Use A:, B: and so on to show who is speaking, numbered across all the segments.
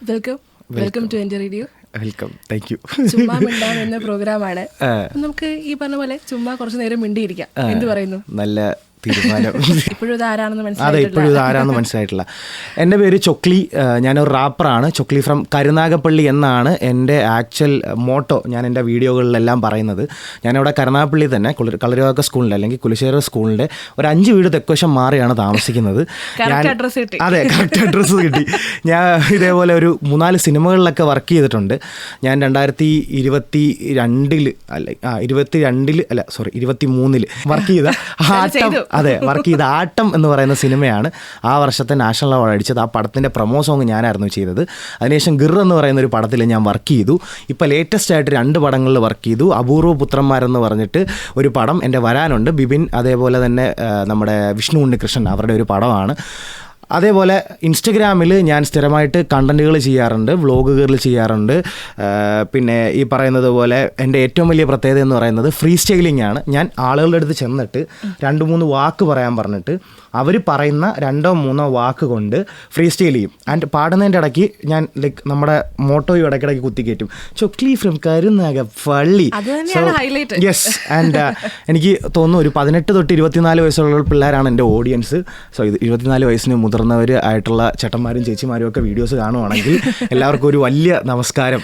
A: Welcome to എൻ്റെ radio.
B: Welcome, thank you.
A: ചുമ്മാ മിണ്ടാം എന്ന പ്രോഗ്രാമാണ്. നമുക്ക് ഈ പറഞ്ഞ പോലെ ചുമ്മാ കുറച്ച് നേരം മിണ്ടിയിരിക്കാം. എന്ത് പറയുന്നു?
B: നല്ല തീരുമാനം.
A: ഇപ്പോഴും ഇത് ആരാണെന്ന്
B: അതെ, ഇപ്പോഴും ഇത് ആരാണെന്ന് മനസ്സിലായിട്ടില്ല. എൻ്റെ പേര് ചൊക്ലി. ഞാനൊരു റാപ്പറാണ്. ചൊക്ലി ഫ്രം കരുനാഗപ്പള്ളി എന്നാണ് എൻ്റെ ആക്ച്വൽ മോട്ടോ. ഞാൻ എൻ്റെ വീഡിയോകളിലെല്ലാം പറയുന്നത്. ഞാനിവിടെ കരുനാഗപ്പള്ളി തന്നെ കളരിവാക്ക സ്കൂളിൻ്റെ അല്ലെങ്കിൽ കുലശേഖര സ്കൂളിൻ്റെ ഒരു 5 വീട് തെക്കുവശം മാറിയാണ് താമസിക്കുന്നത്. അതെ, കറക്റ്റ് അഡ്രസ്സ് കിട്ടി. ഞാൻ ഇതേപോലെ ഒരു 3-4 സിനിമകളിലൊക്കെ വർക്ക് ചെയ്തിട്ടുണ്ട്. ഞാൻ 2023 വർക്ക് ചെയ്ത വർക്ക് ചെയ്ത ആട്ടം എന്ന് പറയുന്ന സിനിമയാണ് ആ വർഷത്തെ നാഷണൽ അവാർഡ് അടിച്ചത്. ആ പടത്തിൻ്റെ പ്രൊമോ സോങ് ഞാനായിരുന്നു ചെയ്തത്. അതിനുശേഷം ഗിർ എന്ന് പറയുന്ന ഒരു പടത്തിൽ ഞാൻ വർക്ക് ചെയ്തു. ഇപ്പോൾ ലേറ്റസ്റ്റ് ആയിട്ട് 2 പടങ്ങളിൽ വർക്ക് ചെയ്തു. അപൂർവ പുത്രന്മാരെന്ന് പറഞ്ഞിട്ട് ഒരു പടം എൻ്റെ വരാനുണ്ട്. ബിബിൻ, അതേപോലെ തന്നെ നമ്മുടെ വിഷ്ണു ഉണ്ണികൃഷ്ണൻ, അവരുടെ ഒരു പടമാണ്. അതേപോലെ ഇൻസ്റ്റഗ്രാമിൽ ഞാൻ സ്ഥിരമായിട്ട് കണ്ടൻറ്റുകൾ ചെയ്യാറുണ്ട്, വ്ളോഗുകൾ ചെയ്യാറുണ്ട്. പിന്നെ ഈ പറയുന്നത് പോലെ എൻ്റെ ഏറ്റവും വലിയ പ്രത്യേകത എന്ന് പറയുന്നത് ഫ്രീ സ്റ്റൈലിംഗ് ആണ്. ഞാൻ ആളുകളുടെ അടുത്ത് ചെന്നിട്ട് 2-3 വാക്ക് പറയാൻ പറഞ്ഞിട്ട് അവർ പറയുന്ന 2-3 വാക്ക് കൊണ്ട് ഫ്രീ സ്റ്റൈൽ ചെയ്യും. ആൻഡ് പാടുന്നതിൻ്റെ ഇടയ്ക്ക് ഞാൻ ലൈക്ക് നമ്മുടെ മോട്ടോയും ഇടയ്ക്കിടയ്ക്ക് കുത്തിക്കയറ്റും, Chokli from Karunagappally. Yes. And എനിക്ക് തോന്നുന്നു ഒരു 18 തൊട്ട് 24 വയസ്സുള്ള പിള്ളേരാണ് എൻ്റെ ഓഡിയൻസ്. സോ ഇത് 24 വയസ്സിന് മുതിർന്നവർ ആയിട്ടുള്ള ചേട്ടന്മാരും ചേച്ചിമാരും ഒക്കെ വീഡിയോസ് കാണുവാണെങ്കിൽ എല്ലാവർക്കും ഒരു വലിയ നമസ്കാരം.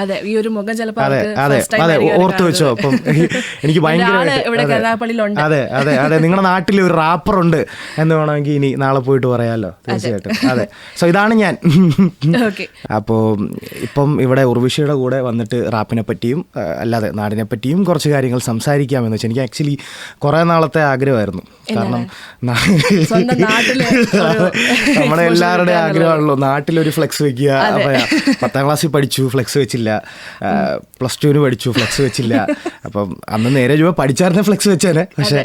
A: അതെ, ഈ ഒരു മുഖം ചിലപ്പോൾ
B: ഓർത്ത് വെച്ചോ. അപ്പം എനിക്ക്
A: ഭയങ്കര
B: അതെ നിങ്ങളുടെ നാട്ടിൽ ഒരു റാപ്പറുണ്ട് എന്ന് വേണമെങ്കിൽ ഇനി നാളെ പോയിട്ട് പറയാമല്ലോ. തീർച്ചയായിട്ടും. അതെ. സോ ഇതാണ് ഞാൻ. അപ്പോൾ ഇപ്പം ഇവിടെ ഉർവിഷയുടെ കൂടെ വന്നിട്ട് റാപ്പിനെ പറ്റിയും അല്ലാതെ നാടിനെ പറ്റിയും കുറച്ച് കാര്യങ്ങൾ സംസാരിക്കാമെന്ന് വെച്ചാൽ എനിക്ക് ആക്ച്വലി കുറേ നാളത്തെ ആഗ്രഹമായിരുന്നു. കാരണം നമ്മുടെ എല്ലാവരുടെയും ആഗ്രഹമാണല്ലോ നാട്ടിലൊരു ഫ്ലെക്സ് വെക്കുക. അപ്പം 10ാം ക്ലാസ്സിൽ പഠിച്ചു, ഫ്ലെക്സ് വെച്ചില്ല. +2 പഠിച്ചു, ഫ്ലെക്സ് വെച്ചില്ല. അപ്പം അന്ന് നേരെ പഠിച്ചായിരുന്ന ഫ്ലെക്സ് വെച്ചേനെ, പക്ഷെ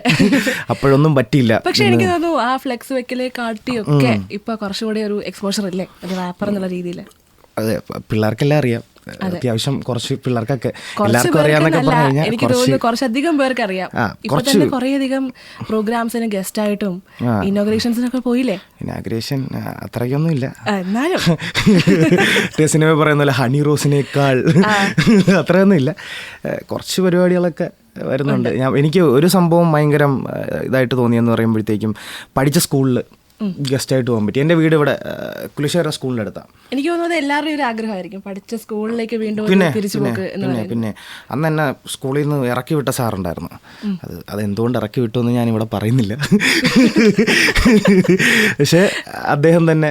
B: അപ്പോഴൊന്നും പറ്റിയില്ല.
A: പക്ഷെ എനിക്ക് തോന്നുന്നു ആ ഫ്ലെക്സ് വെക്കലെ കാട്ടിയൊക്കെ ഇപ്പൊ കുറച്ചുകൂടി ഒരു എക്സ്പോഷർ ഇല്ലേ ഒരു റാപ്പർ എന്നുള്ള രീതിയിൽ?
B: അതെ, പിള്ളേർക്കെല്ലാം അറിയാം. അത്യാവശ്യം കുറച്ച് പിള്ളേർക്കൊക്കെ എല്ലാവർക്കും അറിയാന്നൊക്കെ പറഞ്ഞു കഴിഞ്ഞാൽ
A: എനിക്ക് തോന്നുന്നു കുറച്ചധികം പേർക്ക് അറിയാം. ഇപ്പൊ തന്നെ കുറേയധികം പ്രോഗ്രാംസിന് ഗസ്റ്റ് ആയിട്ടും ഇനോഗ്രേഷൻസിനൊക്കെ പോയില്ലേ?
B: ഇനാഗ്രേഷൻ അത്രയ്ക്കൊന്നും ഇല്ല,
A: എന്നാലും
B: സിനിമ പറയുന്ന പോലെ ഹണി റോസിനേക്കാൾ അത്രയൊന്നും ഇല്ല. കുറച്ച് പരിപാടികളൊക്കെ വരുന്നുണ്ട്. എനിക്ക് ഒരു സംഭവം ഭയങ്കര ഇതായിട്ട് തോന്നിയെന്ന് പറയുമ്പോഴത്തേക്കും പഠിച്ച സ്കൂളിൽ ഗസ്റ്റായിട്ട് പോകാൻ പറ്റി. എൻ്റെ വീട് ഇവിടെ കുലശേഖര സ്കൂളിൻ്റെ അടുത്താണ്.
A: എനിക്ക് തോന്നുന്നത് എല്ലാവരുടെയും ഒരു ആഗ്രഹമായിരിക്കും പഠിച്ച സ്കൂളിലേക്ക് വീണ്ടും തിരിച്ചു പോക്ക്.
B: പിന്നെ അന്ന് എന്നെ സ്കൂളിൽ നിന്ന് ഇറക്കി വിട്ട സാറുണ്ടായിരുന്നു. അതെന്തുകൊണ്ട് ഇറക്കി വിട്ടു എന്ന് ഞാനിവിടെ പറയുന്നില്ല. പക്ഷേ അദ്ദേഹം തന്നെ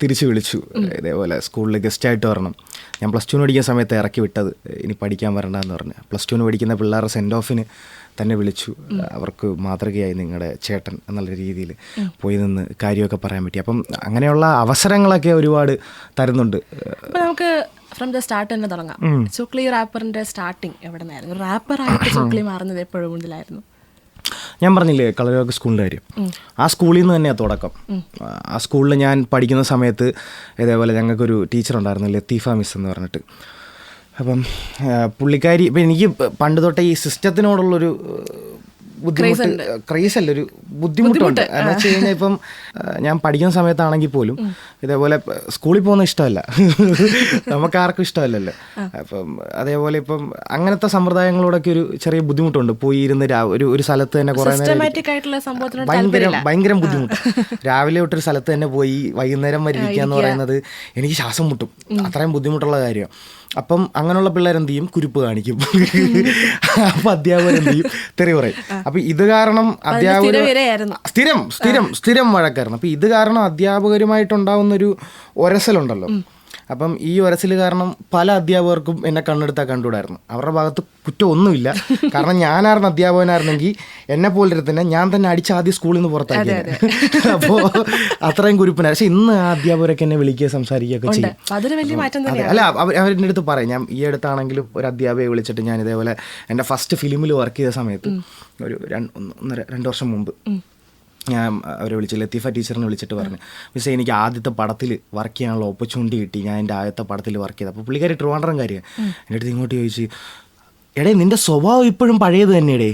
B: തിരിച്ചു വിളിച്ചു, ഇതേപോലെ സ്കൂളിൽ ഗസ്റ്റായിട്ട് വരണം. ഞാൻ +2 പഠിക്കുന്ന സമയത്ത് ഇറക്കി വിട്ടത്, ഇനി പഠിക്കാൻ വരണ്ടെന്ന് പറഞ്ഞ്. +2 പഠിക്കുന്ന പിള്ളേരുടെ സെൻഡ് ഓഫിന് തന്നെ വിളിച്ചു. അവർക്ക് മാതൃകയായി നിങ്ങളുടെ ചേട്ടൻ എന്നുള്ള രീതിയിൽ പോയി നിന്ന് കാര്യമൊക്കെ പറയാൻ പറ്റി. അപ്പം അങ്ങനെയുള്ള അവസരങ്ങളൊക്കെ ഒരുപാട് തരുന്നുണ്ട്.
A: നമുക്ക് ഫ്രം ദ സ്റ്റാർട്ട് തന്നെ തുടങ്ങാം. ചൊക്ലി റാപ്പറിന്റെ സ്റ്റാർട്ടിങ് എവിടെ നിന്നായിരുന്നു? റാപ്പറായിട്ട് ചൊക്ലി മാറുന്നത് എപ്പോഴും മുതലായിരുന്നു?
B: ഞാൻ പറഞ്ഞില്ലേ കളരിവാക്ക സ്കൂളിൻ്റെ കാര്യം. ആ സ്കൂളിൽ നിന്ന് തന്നെയാണ് തുടക്കം. ആ സ്കൂളിൽ ഞാൻ പഠിക്കുന്ന സമയത്ത് ഇതേപോലെ ഞങ്ങൾക്കൊരു ടീച്ചറുണ്ടായിരുന്നു, ലത്തീഫ മിസ് എന്ന് പറഞ്ഞിട്ട്. അപ്പം പുള്ളിക്കാരി ഇപ്പം എനിക്ക് പണ്ട് തൊട്ടേ ഈ സിസ്റ്റത്തിനോടുള്ളൊരു ക്രേസല്ല, ഒരു ബുദ്ധിമുട്ടുണ്ട്. എന്ന് വെച്ച് കഴിഞ്ഞാൽ ഇപ്പം ഞാൻ പഠിക്കുന്ന സമയത്താണെങ്കിൽ പോലും ഇതേപോലെ സ്കൂളിൽ പോകുന്ന ഇഷ്ടമല്ല, നമുക്കാർക്കും ഇഷ്ടമല്ലല്ലോ. അപ്പം അതേപോലെ ഇപ്പം അങ്ങനത്തെ സമ്പ്രദായങ്ങളോടൊക്കെ ഒരു ചെറിയ ബുദ്ധിമുട്ടുണ്ട്. പോയി ഇരുന്ന് ഒരു സ്ഥലത്ത് തന്നെ കുറേ നേരം ഭയങ്കര ബുദ്ധിമുട്ട്. രാവിലെ തൊട്ടൊരു സ്ഥലത്ത് തന്നെ പോയി വൈകുന്നേരം വരെ ഇരിക്കുക എന്ന് പറയുന്നത് എനിക്ക് ശ്വാസം മുട്ടും. അത്രയും ബുദ്ധിമുട്ടുള്ള കാര്യമാണ്. അപ്പം അങ്ങനെയുള്ള പിള്ളേരെന്ത് ചെയ്യും? കുരുപ്പ് കാണിക്കും. അപ്പം അധ്യാപകരെന്ത് ചെയ്യും? തെറി പറയും. അപ്പം ഇത് കാരണം അധ്യാപകർ സ്ഥിരം വഴക്കായിരുന്നു. അപ്പം ഇത് കാരണം അധ്യാപകരുമായിട്ടുണ്ടാവുന്നൊരു ഒരസലുണ്ടല്ലോ. അപ്പം ഈ ഒരസിൽ കാരണം പല അധ്യാപകർക്കും എന്നെ കണ്ണെടുത്താൽ കണ്ടുകൂടായിരുന്നു. അവരുടെ ഭാഗത്ത് കുറ്റമൊന്നുമില്ല. കാരണം ഞാനായിരുന്നു അധ്യാപകനായിരുന്നെങ്കിൽ എന്നെ പോലെ തന്നെ ഞാൻ തന്നെ അടിച്ചാദ്യം സ്കൂളിൽ നിന്ന് പുറത്താക്കി. അപ്പോൾ അത്രയും കുരുപ്പിനാണ്. പക്ഷെ ഇന്ന് ആ അധ്യാപകരൊക്കെ എന്നെ വിളിക്കുക, സംസാരിക്കുകയൊക്കെ ചെയ്യും. അല്ല, അവരുടെ അടുത്ത് പറയും. ഞാൻ ഈ അടുത്താണെങ്കിലും ഒരു അധ്യാപകയെ വിളിച്ചിട്ട് ഞാൻ ഇതേപോലെ എൻ്റെ ഫസ്റ്റ് ഫിലിമിൽ വർക്ക് ചെയ്ത സമയത്ത് ഒരു 2 വർഷം മുമ്പ് ഞാൻ അവരെ വിളിച്ചു, ലത്തീഫ ടീച്ചറിനെ വിളിച്ചിട്ട് പറഞ്ഞു, മിസ്സേ എനിക്ക് ആദ്യത്തെ പടത്തിൽ വർക്ക് ചെയ്യാനുള്ള ഓപ്പർച്യൂണിറ്റി കിട്ടി, ഞാൻ എൻ്റെ ആദ്യത്തെ പടത്തിൽ വർക്ക് ചെയ്തത്. അപ്പോൾ പുള്ളിക്കാരി ട്രിവാൻഡ്രം കാര്യമാണ്. എൻ്റെ അടുത്ത് ഇങ്ങോട്ട് ചോദിച്ചു, എടേ നിൻ്റെ സ്വഭാവം ഇപ്പോഴും പഴയത് തന്നെയടേ,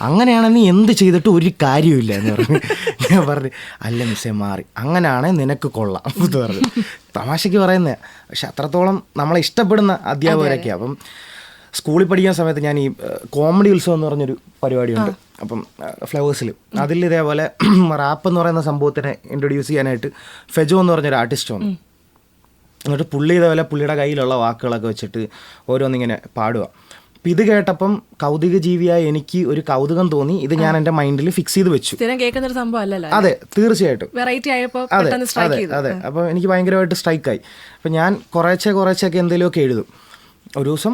B: അങ്ങനെയാണെങ്കിൽ നീ എന്ത് ചെയ്തിട്ട് ഒരു കാര്യമില്ല എന്ന് പറഞ്ഞു. ഞാൻ പറഞ്ഞു, അല്ല മിസ്സേ മാറി, അങ്ങനെയാണെങ്കിൽ നിനക്ക് കൊള്ളാം എന്ന് പറഞ്ഞു. തമാശയ്ക്ക് പറയുന്നത്, പക്ഷെ അത്രത്തോളം നമ്മളെ ഇഷ്ടപ്പെടുന്ന അധ്യാപകരൊക്കെയാണ്. അപ്പം സ്കൂളിൽ പഠിക്കുന്ന സമയത്ത് ഞാൻ ഈ കോമഡി ഉത്സവം എന്ന് പറഞ്ഞൊരു പരിപാടിയുണ്ട്, അപ്പം ഫ്ലവേഴ്സിൽ. അതിൽ ഇതേപോലെ റാപ്പ് എന്ന് പറയുന്ന സംഭവത്തിനെ ഇൻട്രൊഡ്യൂസ് ചെയ്യാനായിട്ട് ഫെജോ എന്ന് പറഞ്ഞൊരു ആർട്ടിസ്റ്റ് വന്നു. എന്നിട്ട് പുള്ളി ഇതേപോലെ പുള്ളിയുടെ കയ്യിലുള്ള വാക്കുകളൊക്കെ വെച്ചിട്ട് ഓരോന്നിങ്ങനെ പാടുക. അപ്പം ഇത് കേട്ടപ്പം കൗതുക ജീവിയായ എനിക്ക് ഒരു കൗതുകം തോന്നി. ഇത് ഞാൻ എൻ്റെ മൈൻഡിൽ ഫിക്സ് ചെയ്ത് വെച്ചു. അതെ, തീർച്ചയായിട്ടും. അതെ അതെ അതെ. അപ്പോൾ എനിക്ക് ഭയങ്കരമായിട്ട് സ്ട്രൈക്കായി. അപ്പം ഞാൻ കുറേശ്ശൊക്കെ എന്തെങ്കിലുമൊക്കെ എഴുതും. ഒരു ദിവസം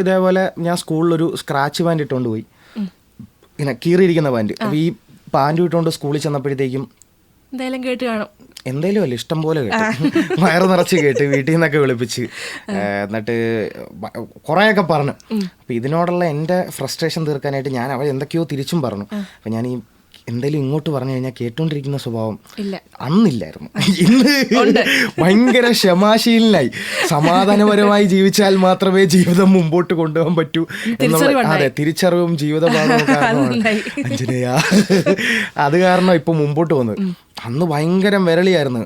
B: ഇതേപോലെ ഞാൻ സ്കൂളിലൊരു സ്ക്രാച്ച് പാൻറ് ഇട്ടുകൊണ്ട് പോയി, ഇങ്ങനെ കീറിയിരിക്കുന്ന പാൻറ്. അപ്പോൾ ഈ പാൻറ് ഇട്ടുകൊണ്ട് സ്കൂളിൽ ചെന്നപ്പോഴത്തേക്കും
A: എന്തായാലും കേട്ട് കാണും,
B: എന്തായാലും അല്ല ഇഷ്ടം പോലെ കേട്ടു, വയറ് നിറച്ച് കേട്ട്, വീട്ടിൽ നിന്നൊക്കെ വിളിപ്പിച്ച്, എന്നിട്ട് കുറേയൊക്കെ പറഞ്ഞു. അപ്പം ഇതിനോടുള്ള എൻ്റെ ഫ്രസ്ട്രേഷൻ തീർക്കാനായിട്ട് ഞാൻ അവർ എന്തൊക്കെയോ തിരിച്ചും പറഞ്ഞു. അപ്പം ഞാൻ ഈ എന്തെങ്കിലും ഇങ്ങോട്ട് പറഞ്ഞു കഴിഞ്ഞാൽ കേട്ടോണ്ടിരിക്കുന്ന സ്വഭാവം അന്നില്ലായിരുന്നു. ഇന്ന് ഭയങ്കര ക്ഷമാശീലനായി, സമാധാനപരമായി ജീവിച്ചാൽ മാത്രമേ ജീവിതം മുമ്പോട്ട് കൊണ്ടുപോകാൻ പറ്റൂ എന്നുള്ള അതെ തിരിച്ചറിവും ജീവിതപാഠവും കാരണമാണ് അഞ്ജനയാ. അത് കാരണം ഇപ്പം മുമ്പോട്ട് വന്നത്. അന്ന് ഭയങ്കര വിരളിയായിരുന്നു.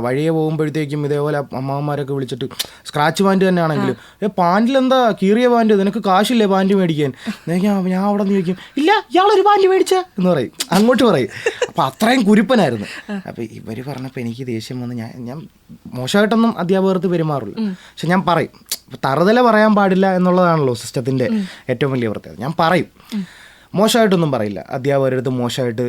B: വഴിയെ പോകുമ്പോഴത്തേക്കും ഇതേപോലെ അമ്മാവന്മാരൊക്കെ വിളിച്ചിട്ട് സ്ക്രാച്ച് പാൻറ് തന്നെ ആണെങ്കിലും പാൻറ്റിലെന്താ കീറിയ പാൻറ്, നിനക്ക് കാശില്ലേ പാൻറ് മേടിക്കാൻ? ഞാൻ അവിടെ നിന്ന് ചോദിക്കും, ഇല്ല ഇയാളൊരു പാൻറ് മേടിച്ച എന്ന് പറയും, അങ്ങോട്ട് പറയും. അപ്പം അത്രയും കുരുപ്പനായിരുന്നു. അപ്പം ഇവർ പറഞ്ഞപ്പോൾ എനിക്ക് ദേഷ്യം വന്ന് ഞാൻ മോശമായിട്ടൊന്നും അധ്യാപകർക്ക് പെരുമാറില്ല, പക്ഷെ ഞാൻ പറയും. തറുതല പറയാൻ പാടില്ല എന്നുള്ളതാണല്ലോ സിസ്റ്റത്തിൻ്റെ ഏറ്റവും വലിയ പ്രത്യേകത. ഞാൻ പറയും, മോശമായിട്ടൊന്നും പറയില്ല. അധ്യാപകരുടെ അടുത്ത് മോശമായിട്ട്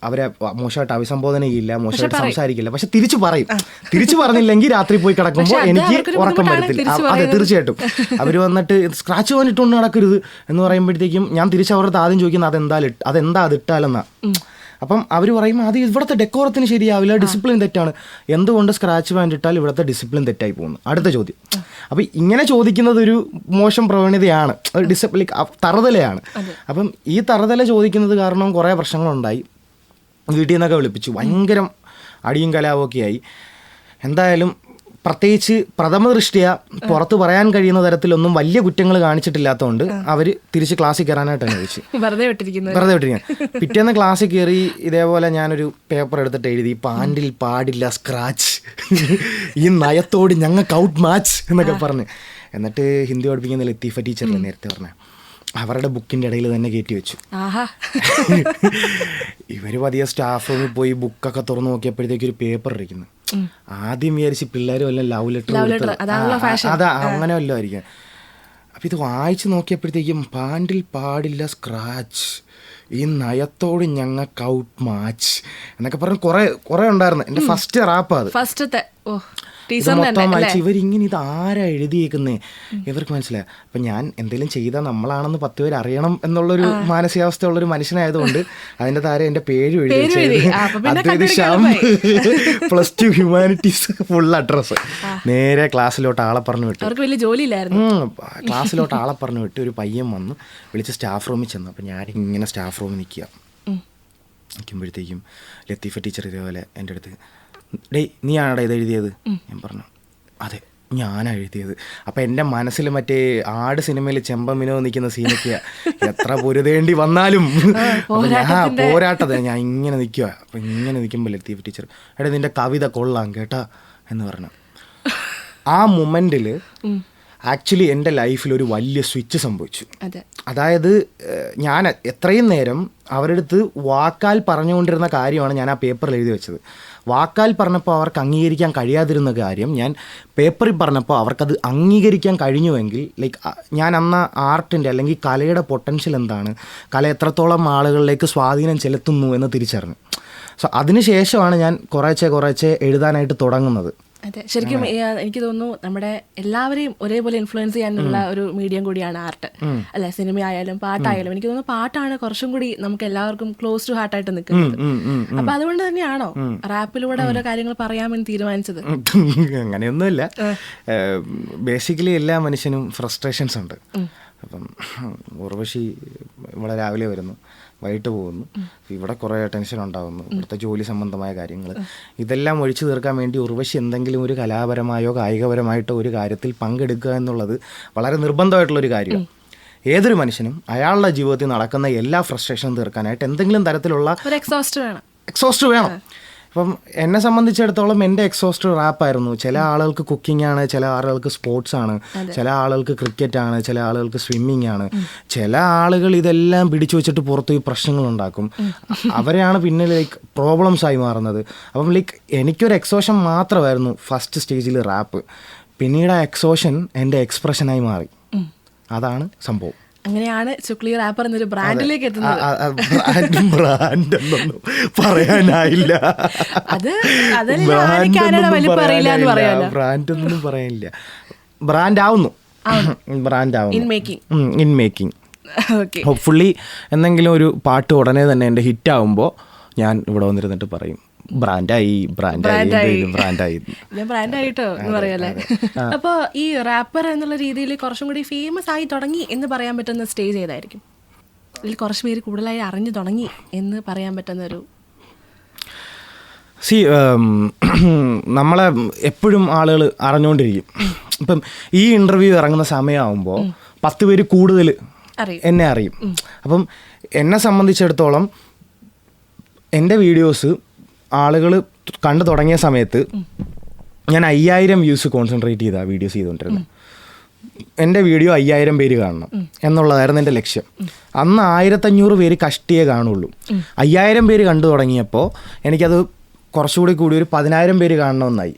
B: അവരെ മോശമായിട്ട് അഭിസംബോധന ചെയ്യില്ല, മോശമായിട്ട് സംസാരിക്കില്ല, പക്ഷെ തിരിച്ചു പറയും. തിരിച്ചു പറഞ്ഞില്ലെങ്കിൽ രാത്രി പോയി കിടക്കുമ്പോൾ എനിക്ക് ഉറക്കം വരത്തില്ല. അതെ തീർച്ചയായിട്ടും. അവർ വന്നിട്ട് സ്ക്രാച്ച് പോയിട്ടുണ്ട് നടക്കരുത് എന്ന് പറയുമ്പോഴത്തേക്കും ഞാൻ തിരിച്ച് അവരുടെ ആദ്യം ചോദിക്കുന്നത് അതെന്താ അതിട്ടാലെന്നാ. അപ്പം അവർ പറയും അത് ഇവിടുത്തെ ഡെക്കോറത്തിന് ശരിയാവില്ല, ഡിസിപ്ലിൻ തെറ്റാണ്. എന്തുകൊണ്ട് സ്ക്രാച്ച് പാൻറ് ഇട്ടാൽ ഇവിടുത്തെ ഡിസിപ്ലിൻ തെറ്റായി പോകുന്നു? അടുത്ത ചോദ്യം. അപ്പം ഇങ്ങനെ ചോദിക്കുന്നത് ഒരു മോശം പ്രവണതയാണ്, ഡിസിപ്ലിൻ തറുതലയാണ്. അപ്പം ഈ തറുതല ചോദിക്കുന്നത് കാരണം കുറേ പ്രശ്നങ്ങളുണ്ടായി. വീട്ടിൽ നിന്നൊക്കെ വിളിപ്പിച്ചു, ഭയങ്കരം അടിയും കലാപമൊക്കെ ആയി. എന്തായാലും പ്രത്യേകിച്ച് പ്രഥമ ദൃഷ്ടിയ പുറത്ത് പറയാൻ കഴിയുന്ന തരത്തിലൊന്നും വലിയ കുറ്റങ്ങൾ കാണിച്ചിട്ടില്ലാത്തതുകൊണ്ട് അവർ തിരിച്ച് ക്ലാസ്സിൽ കയറാനായിട്ട് അനുവദിച്ചു. വെറുതെ വിട്ടിരിക്കുക. പിറ്റേന്ന് ക്ലാസ്സിൽ കയറി ഇതേപോലെ ഞാനൊരു പേപ്പർ എടുത്തിട്ട് എഴുതി, പാൻറിൽ പാടില്ല സ്ക്രാച്ച്, ഈ നയത്തോട് ഞങ്ങൾക്ക് ഔട്ട് മാച്ച് എന്നൊക്കെ പറഞ്ഞ്. എന്നിട്ട് ഹിന്ദി പഠിപ്പിക്കുന്ന ലത്തീഫ ടീച്ചറിൽ നേരത്തെ പറഞ്ഞ അവരുടെ ബുക്കിൻ്റെ ഇടയിൽ തന്നെ കയറ്റി വെച്ചു. ഇവർ പതിയെ സ്റ്റാഫ് റൂമിൽ പോയി ബുക്കൊക്കെ തുറന്നു നോക്കിയപ്പോഴത്തേക്ക് ഒരു പേപ്പർ ഇരിക്കുന്നു. ആദ്യം വിചാരിച്ച് പിള്ളേർ വല്ല ലവ് ലെറ്റർ അതാ അങ്ങനെ വല്ലതും ആയിരിക്കും. അപ്പം ഇത് വായിച്ച് നോക്കിയപ്പോഴത്തേക്കും പാൻറിൽ പാടില്ല സ്ക്രാച്ച്, ഈ നയത്തോട് ഞങ്ങൾക്ക് ഔട്ട് മാച്ച് എന്നൊക്കെ പറഞ്ഞ് കുറെ ഉണ്ടായിരുന്നു. എൻ്റെ ഫസ്റ്റ് റാപ്പ് അത് മൊത്തം വായിച്ച് ഇവരിങ്ങനെ ഇത് ആരാ എഴുതിയേക്കുന്നേ ഇവർക്ക് മനസ്സിലായി. അപ്പം ഞാൻ എന്തെങ്കിലും ചെയ്താൽ നമ്മളാണെന്ന് 10 പേര് അറിയണം എന്നുള്ളൊരു മാനസികാവസ്ഥ ഉള്ളൊരു മനുഷ്യനായതുകൊണ്ട് അതിൻ്റെ താരം എൻ്റെ പേര് എഴുതി Advaith Shyam +2 humanities full address. നേരെ ക്ലാസ്സിലോട്ട് ആളെ പറഞ്ഞു വിട്ടു. ക്ലാസ്സിലോട്ട് ആളെ പറഞ്ഞു വിട്ട് ഒരു പയ്യൻ വന്ന് വിളിച്ച് സ്റ്റാഫ് റൂമിൽ ചെന്നു. അപ്പം ഞാനിങ്ങനെ സ്റ്റാഫ് റൂമിൽ നിൽക്കുമ്പോഴത്തേക്കും ലത്തീഫ ടീച്ചർ ഇതേപോലെ എൻ്റെ അടുത്ത്, നീയാണടാ ഇത് എഴുതിയത്? ഞാൻ പറഞ്ഞു അതെ ഞാനാ എഴുതിയത്. അപ്പം എൻ്റെ മനസ്സിൽ മറ്റേ ആട് സിനിമയിൽ ചെമ്പമിനോ നിൽക്കുന്ന സീനൊക്കെയാ, എത്ര പൊരുതേണ്ടി വന്നാലും പോരാട്ടത് ഞാൻ ഇങ്ങനെ നിൽക്കുക. അപ്പം ഇങ്ങനെ നിൽക്കുമ്പോൾ ലത്തീഫ ടീച്ചർ, എടാ നിൻ്റെ കവിത കൊള്ളാം കേട്ടാ എന്ന് പറഞ്ഞു. ആ മൊമെൻറ്റിൽ ആക്ച്വലി എൻ്റെ ലൈഫിൽ ഒരു വലിയ സ്വിച്ച് സംഭവിച്ചു. അതായത് ഞാൻ എത്രയും നേരം അവരുടെ അടുത്ത് വാക്കാൽ പറഞ്ഞുകൊണ്ടിരുന്ന കാര്യമാണ് ഞാൻ ആ പേപ്പറിൽ എഴുതി വെച്ചത്. വാക്കാൽ പറഞ്ഞപ്പോൾ അവർക്ക് അംഗീകരിക്കാൻ കഴിയാതിരുന്ന കാര്യം ഞാൻ പേപ്പറിൽ പറഞ്ഞപ്പോൾ അവർക്കത് അംഗീകരിക്കാൻ കഴിഞ്ഞുവെങ്കിൽ, ലൈക്ക് ഞാൻ അന്ന് ആർട്ടിൻ്റെ അല്ലെങ്കിൽ കലയുടെ പൊട്ടൻഷ്യൽ എന്താണ്, കല എത്രത്തോളം ആളുകളിലേക്ക് സ്വാധീനം ചെലുത്തുന്നു എന്ന് തിരിച്ചറിഞ്ഞു. സോ അതിനുശേഷമാണ് ഞാൻ കുറേശ്ശെ എഴുതാനായിട്ട് തുടങ്ങുന്നത്.
A: അതെ, ശരിക്കും എനിക്ക് തോന്നുന്നു നമ്മുടെ എല്ലാവരെയും ഒരേപോലെ ഇൻഫ്ലുവൻസ് ചെയ്യാനുള്ള ഒരു മീഡിയം കൂടിയാണ് ആർട്ട്, അല്ലെ? സിനിമ ആയാലും പാട്ടായാലും എനിക്ക് തോന്നുന്നു പാട്ടാണ് കുറച്ചും കൂടി നമുക്ക് എല്ലാവർക്കും ക്ലോസ് ടു ഹാർട്ടായിട്ട് നിൽക്കുന്നത്. അപ്പൊ അതുകൊണ്ട് തന്നെയാണോ റാപ്പിലൂടെ ഓരോ കാര്യങ്ങൾ പറയാമെന്ന് തീരുമാനിച്ചത്?
B: അങ്ങനെയൊന്നുമില്ല. ബേസിക്കലി എല്ലാ മനുഷ്യനും ഫ്രസ്ട്രേഷൻസ് ഉണ്ട്. അപ്പം ഉർവശി ഇവിടെ രാവിലെ വരുന്നു, വൈകിട്ട് പോകുന്നു, ഇവിടെ കുറേ ടെൻഷൻ ഉണ്ടാകുന്നു, ഇവിടുത്തെ ജോലി സംബന്ധമായ കാര്യങ്ങൾ, ഇതെല്ലാം ഒഴിച്ചു തീർക്കാൻ വേണ്ടി ഉർവശി എന്തെങ്കിലും ഒരു കലാപരമായോ കായികപരമായിട്ടോ ഒരു കാര്യത്തിൽ പങ്കെടുക്കുക എന്നുള്ളത് വളരെ നിർബന്ധമായിട്ടുള്ളൊരു കാര്യമാണ്. ഏതൊരു മനുഷ്യനും അയാളുടെ ജീവിതത്തിൽ നടക്കുന്ന എല്ലാ ഫ്രസ്ട്രേഷനും തീർക്കാനായിട്ട് എന്തെങ്കിലും തരത്തിലുള്ള എക്സോസ്റ്റ് വേണം. ഇപ്പം എന്നെ സംബന്ധിച്ചിടത്തോളം എൻ്റെ എക്സോസ്റ്റ് റാപ്പായിരുന്നു. ചില ആളുകൾക്ക് കുക്കിംഗ് ആണ്, ചില ആളുകൾക്ക് സ്പോർട്സ് ആണ്, ചില ആളുകൾക്ക് ക്രിക്കറ്റ് ആണ്, ചില ആളുകൾക്ക് സ്വിമ്മിങ് ആണ്. ചില ആളുകൾ ഇതെല്ലാം പിടിച്ചു വെച്ചിട്ട് പുറത്ത് ഈ പ്രശ്നങ്ങൾ ഉണ്ടാക്കും. അവരെയാണ് പിന്നെ ലൈക്ക് പ്രോബ്ലംസ് ആയി മാറുന്നത്. അപ്പം ലൈക്ക് എനിക്കൊരു എക്സോഷൻ മാത്രമായിരുന്നു ഫസ്റ്റ് സ്റ്റേജിൽ റാപ്പ്. പിന്നീട് ആ എക്സോഷൻ എൻ്റെ എക്സ്പ്രഷനായി മാറി. അതാണ് സംഭവം.
A: അങ്ങനെയാണ് ചുക്ലി റാപ്പർ എന്നൊരു ബ്രാൻഡിലേക്ക് എത്തുന്നത്.
B: ബ്രാൻഡ് എന്നൊന്നും പറയാനായില്ല, ബ്രാൻഡ് ഒന്നും പറയാനില്ല. ബ്രാൻഡ് ആവുന്നു, ഇൻ മേക്കിംഗ്. ഹോപ്പ്ഫുള്ളി എന്തെങ്കിലും ഒരു പാട്ട് ഉടനെ തന്നെ എൻ്റെ ഹിറ്റ് ആവുമ്പോൾ ഞാൻ ഇവിടെ വന്നിരുന്നിട്ട് പറയും ബ്രാൻഡായി.
A: ബ്രാൻഡായിട്ടോ എന്ന് പറയാല്ലേ. അപ്പോൾ ഈ റാപ്പർ എന്നുള്ള രീതിയിൽ കുറച്ചും കൂടി ഫേമസ് ആയി തുടങ്ങി എന്ന് പറയാൻ പറ്റുന്ന സ്റ്റേജ് ഏതായിരിക്കും? ഇതിൽ കുറച്ച് പേര് കൂടുതലായി അറിഞ്ഞു തുടങ്ങി എന്ന് പറയാൻ പറ്റുന്നൊരു?
B: നമ്മളെ എപ്പോഴും ആളുകൾ അറിഞ്ഞുകൊണ്ടിരിക്കും. ഇപ്പം ഈ ഇൻ്റർവ്യൂ ഇറങ്ങുന്ന സമയമാകുമ്പോൾ 10 പേര് കൂടുതൽ എന്നെ അറിയും. അപ്പം എന്നെ സംബന്ധിച്ചിടത്തോളം എൻ്റെ വീഡിയോസ് ആളുകൾ കണ്ടു തുടങ്ങിയ സമയത്ത് ഞാൻ 5000 വ്യൂസ് കോൺസെൻട്രേറ്റ് ചെയ്താൽ വീഡിയോസ് ചെയ്തുകൊണ്ടിരുന്നത്. എൻ്റെ വീഡിയോ 5000 പേര് കാണണം എന്നുള്ളതായിരുന്നു എൻ്റെ ലക്ഷ്യം. അന്ന് 1500 പേര് കഷ്ടിയേ കാണുള്ളൂ. 5000 പേര് കണ്ടു തുടങ്ങിയപ്പോൾ എനിക്കത് കുറച്ചുകൂടി കൂടി ഒരു 10000 പേര് കാണണമെന്നായി.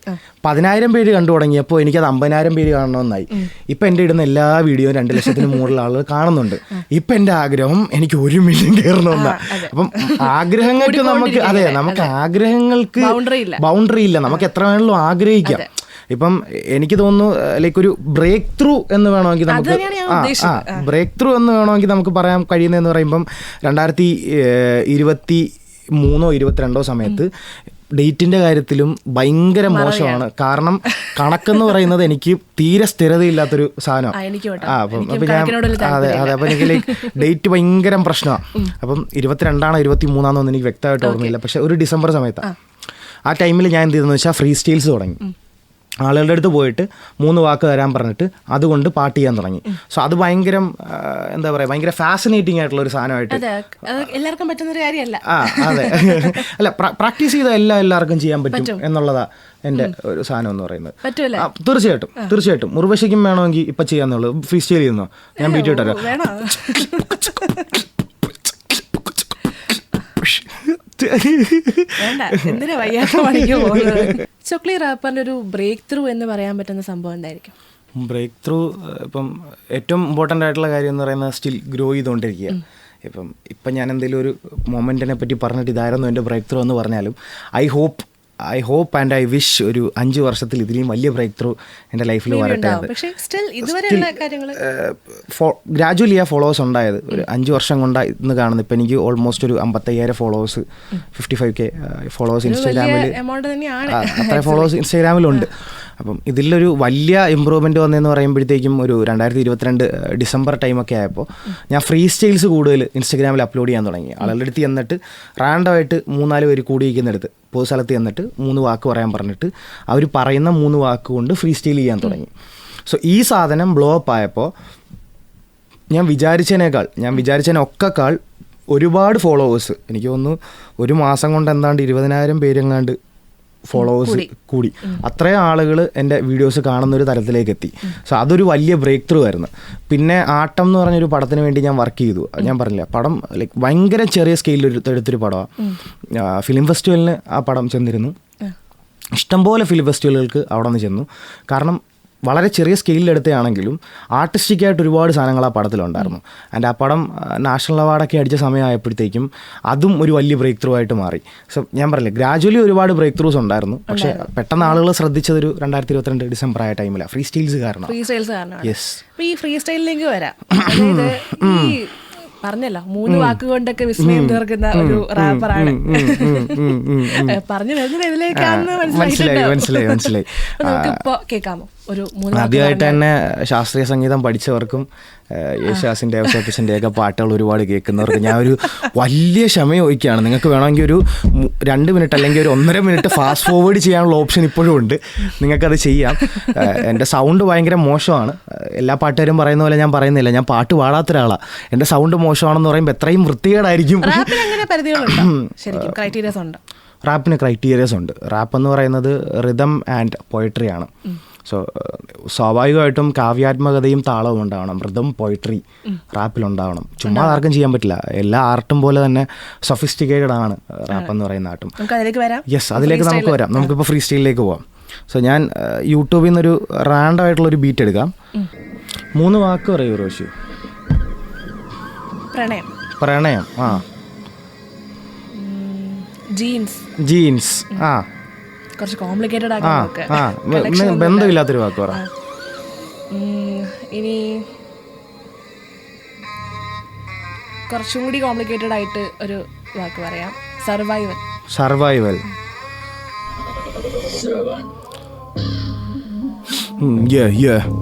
B: 10000 പേര് കണ്ടു തുടങ്ങിയപ്പോൾ എനിക്കത് 50000 പേര് കാണണമെന്നായി. ഇപ്പം എൻ്റെ ഇടുന്ന എല്ലാ വീഡിയോയും 2 ലക്ഷത്തിന് മുകളിൽ ആളുകൾ കാണുന്നുണ്ട്. ഇപ്പം എൻ്റെ ആഗ്രഹം എനിക്ക് 1 മില്യൺ കയറണമെന്നാണ്. അപ്പം ആഗ്രഹങ്ങൾക്ക് നമുക്ക് നമുക്ക് ആഗ്രഹങ്ങൾക്ക് ബൗണ്ടറി ഇല്ല. നമുക്ക് എത്ര വേണമെങ്കിലും ആഗ്രഹിക്കാം. ഇപ്പം എനിക്ക് തോന്നുന്നു ലൈക്ക് ഒരു ബ്രേക്ക് ത്രൂ എന്ന് വേണമെങ്കിൽ നമുക്ക് ബ്രേക്ക് ത്രൂ എന്ന് വേണമെങ്കിൽ നമുക്ക് പറയാൻ കഴിയുന്നതെന്ന് പറയുമ്പം 2023-22 സമയത്ത് ഡേറ്റിൻ്റെ കാര്യത്തിലും ഭയങ്കര മോശമാണ്. കാരണം കണക്കെന്ന് പറയുന്നത് എനിക്ക് തീരെ സ്ഥിരതയില്ലാത്തൊരു സാധനമാണ്. അപ്പം എനിക്ക് ലൈക്ക് ഡേറ്റ് ഭയങ്കര പ്രശ്നമാണ്. അപ്പം 22 23 എനിക്ക് വ്യക്തമായിട്ട് ഓർമ്മയില്ല. പക്ഷെ ഒരു ഡിസംബർ സമയത്താണ്. ആ ടൈമിൽ ഞാൻ എന്ത് ചെയ്തെന്ന് വെച്ചാൽ ഫ്രീ സ്റ്റൈൽസ് തുടങ്ങി. ആളുകളുടെ അടുത്ത് പോയിട്ട് 3 വാക്ക് തരാൻ പറഞ്ഞിട്ട് അതുകൊണ്ട് പാട്ട് ചെയ്യാൻ തുടങ്ങി. സോ അത് ഭയങ്കര എന്താ പറയുക, ഭയങ്കര ഫാസിനേറ്റിംഗ് ആയിട്ടുള്ള ഒരു സാധനമായിട്ട്
A: എല്ലാവർക്കും പറ്റുന്ന ഒരു കാര്യമല്ല.
B: അതെ അല്ല, പ്രാക്ടീസ് ചെയ്താൽ എല്ലാവർക്കും ചെയ്യാൻ പറ്റും എന്നുള്ളതാ എൻ്റെ ഒരു സാധനം എന്ന് പറയുന്നത്. തീർച്ചയായിട്ടും ഉർവശിക്കും വേണമെങ്കിൽ ഇപ്പം ചെയ്യാന്നുള്ളൂ. ഫ്രീ സ്റ്റൈൽ ചെയ്യുന്നോ? ഞാൻ ബീറ്റ് ഇട്ടല്ലോ.
A: ചുക്ലി റാപ്പറിന്റെ ഒരു ബ്രേക്ക് ത്രൂ എന്ന് പറയാൻ പറ്റുന്ന സംഭവം എന്തായിരിക്കും?
B: ബ്രേക്ക് ത്രൂ ഇപ്പം ഏറ്റവും ഇമ്പോർട്ടൻ്റ് ആയിട്ടുള്ള കാര്യം എന്ന് പറയുന്നത് സ്റ്റിൽ ഗ്രോ ചെയ്തുകൊണ്ടിരിക്കുക. ഇപ്പം ഞാൻ എന്തെങ്കിലും ഒരു മൊമെൻറ്റിനെ പറ്റി പറഞ്ഞിട്ട് ഇതായിരുന്നു എൻ്റെ ബ്രേക്ക് ത്രൂ എന്ന് പറഞ്ഞാലും I hope and I wish ഒരു 5 വർഷത്തിൽ ഇതിലും വലിയ ബ്രേക്ക് ത്രൂ എൻ്റെ ലൈഫിൽ വരട്ടെ. ഗ്രാജുവലി ആ ഫോളോവേഴ്സ് ഉണ്ടായത് ഒരു 5 വർഷം കൊണ്ടാണ് ഇന്ന് കാണുന്നത്. ഇപ്പം എനിക്ക് ഓൾമോസ്റ്റ് ഒരു 55,000 ഫോളോവേഴ്സ്, 55K ഫോളോവേഴ്സ് ഇൻസ്റ്റാഗ്രാമിൽ, അത്ര ഫോളോവേഴ്സ് ഇൻസ്റ്റാഗ്രാമിലുണ്ട്. അപ്പം ഇതിലൊരു വലിയ ഇമ്പ്രൂവ്മെൻറ്റ് വന്നതെന്ന് പറയുമ്പോഴത്തേക്കും ഒരു 2022 ഡിസംബർ ടൈമൊക്കെ ആയപ്പോൾ ഞാൻ ഫ്രീ സ്റ്റൈൽസ് കൂടുതൽ ഇൻസ്റ്റാഗ്രാമിൽ അപ്ലോഡ് ചെയ്യാൻ തുടങ്ങി. ആളുകളുടെ അടുത്ത് ചെന്നിട്ട് റാൻഡമായിട്ട് 3-4 പേര് കൂടിയിരിക്കുന്നിടത്ത് പൊതു സ്ഥലത്ത് ചെന്നിട്ട് 3 വാക്ക് പറയാൻ പറഞ്ഞിട്ട് അവർ പറയുന്ന 3 വാക്ക് കൊണ്ട് ഫ്രീ സ്റ്റൈൽ ചെയ്യാൻ തുടങ്ങി. സോ ഈ സാധനം ബ്ലോ അപ്പ് ആയപ്പോൾ ഞാൻ വിചാരിച്ചതിനൊക്കെക്കാൾ ഒരുപാട് ഫോളോവേഴ്സ്, എനിക്ക് തോന്നുന്നു ഒരു മാസം കൊണ്ട് എന്താണ്ട് 20,000 പേരെങ്ങാണ്ട് ഫോളോവേഴ്സ് കൂടി. അത്രയും ആളുകൾ എൻ്റെ വീഡിയോസ് കാണുന്നൊരു തരത്തിലേക്ക് എത്തി. സോ അതൊരു വലിയ ബ്രേക്ക് ത്രൂ ആയിരുന്നു. പിന്നെ ആട്ടം എന്ന് പറഞ്ഞൊരു പടത്തിന് വേണ്ടി ഞാൻ വർക്ക് ചെയ്തു. ഞാൻ പറഞ്ഞില്ല, പടം ലൈക്ക് ഭയങ്കര ചെറിയ സ്കെയിലിൽ എടുത്തൊരു പടമാണ്. ഫിലിം ഫെസ്റ്റിവലിന് ആ പടം ചെന്നിരുന്നു. ഇഷ്ടംപോലെ ഫിലിം ഫെസ്റ്റിവലുകൾക്ക് അവിടെ നിന്ന് ചെന്നു. കാരണം വളരെ ചെറിയ സ്കെയിലിലെടുത്താണെങ്കിലും ആർട്ടിസ്റ്റിക്കായിട്ട് ഒരുപാട് സാധനങ്ങൾ ആ പടത്തിലുണ്ടായിരുന്നു. ആൻഡ് ആ പടം നാഷണൽ അവാർഡൊക്കെ അടിച്ച സമയമായപ്പോഴത്തേക്കും അതും ഒരു വലിയ ബ്രേക്ക് ത്രൂ ആയിട്ട് മാറി. സോ ഞാൻ പറഞ്ഞില്ലേ, ഗ്രാജുവലി ഒരുപാട് ബ്രേക്ക് ത്രൂസ് ഉണ്ടായിരുന്നു. പക്ഷേ പെട്ടെന്ന് ആളുകൾ ശ്രദ്ധിച്ചതൊരു 2022 ഡിസംബർ ആയ ടൈമിലാണ്. ഫ്രീ സ്റ്റൈൽസ് കാരണം. യെസ്,
A: ഈ ഫ്രീ സ്റ്റൈലിലേക്ക് വരാം. പറഞ്ഞല്ലോ 3 വാക്കുകൊണ്ടൊക്കെ വിസ്മയം തീർക്കുന്ന ഒരു റാപ്പറാണ്. പറഞ്ഞു വരുന്നത് ഇതിലേക്കാണെന്ന് മനസ്സിലായി. നമുക്കിപ്പോ കേൾക്കാമോ ഒരു 3
B: ആദ്യമായിട്ട് തന്നെ ശാസ്ത്രീയ സംഗീതം പഠിച്ചവർക്കും യേശുദാസിൻ്റെ ഔസേപ്പച്ചൻ്റെ ഒക്കെ പാട്ടുകൾ ഒരുപാട് കേൾക്കുന്നവർക്ക് ഞാൻ ഒരു വലിയ ക്ഷമ ചോദിക്കുകയാണ്. നിങ്ങൾക്ക് വേണമെങ്കിൽ ഒരു 2 മിനിറ്റ് അല്ലെങ്കിൽ ഒരു 1.5 മിനിറ്റ് ഫാസ്റ്റ് ഫോർവേഡ് ചെയ്യാനുള്ള ഓപ്ഷൻ ഇപ്പോഴും ഉണ്ട്. നിങ്ങൾക്കത് ചെയ്യാം. എൻ്റെ സൗണ്ട് ഭയങ്കര മോശമാണ്. എല്ലാ പാട്ടുകാരും പറയുന്ന പോലെ ഞാൻ പറയുന്നില്ല, ഞാൻ പാട്ട് പാടാത്ത ഒരാളാണ്. എൻ്റെ സൗണ്ട് മോശമാണെന്ന് പറയുമ്പോൾ എത്രയും വൃത്തികേടായിരിക്കും. റാപ്പിന് ക്രൈറ്റീരിയസ് ഉണ്ട്. റാപ്പ് എന്ന് പറയുന്നത് റിതം ആൻഡ് പോയട്രി ആണ്. സോ സ്വാഭാവികമായിട്ടും കാവ്യാത്മകതയും താളവും ഉണ്ടാവണം. റിതം പോയട്രി റാപ്പിലുണ്ടാവണം. ചുമ്മാ ആർക്കും ചെയ്യാൻ പറ്റില്ല. എല്ലാ ആർട്ടും പോലെ തന്നെ സൊഫിസ്റ്റിക്കേറ്റഡ് ആണ് റാപ്പ് എന്ന് പറയുന്ന ആർട്ടും. യെസ്, അതിലേക്ക് നമുക്ക് വരാം. നമുക്കിപ്പോൾ ഫ്രീ സ്റ്റൈലിലേക്ക് പോവാം. സോ ഞാൻ യൂട്യൂബിൽ നിന്നൊരു റാൻഡം ആയിട്ടുള്ളൊരു ബീറ്റ് എടുക്കാം. 3 വാക്ക് പറയൂ റോഷി. പ്രണയം. ആ. ജീൻസ്. ആ.
A: കുറച്ച് കോംപ്ലിക്കേറ്റഡ്
B: ബന്ധമില്ലാത്തൊരു വാക്ക് പറ.
A: ഇനി കുറച്ചും കൂടി കോംപ്ലിക്കേറ്റഡ് ആയിട്ട് ഒരു വാക്ക് പറയാം. സർവൈവൽ.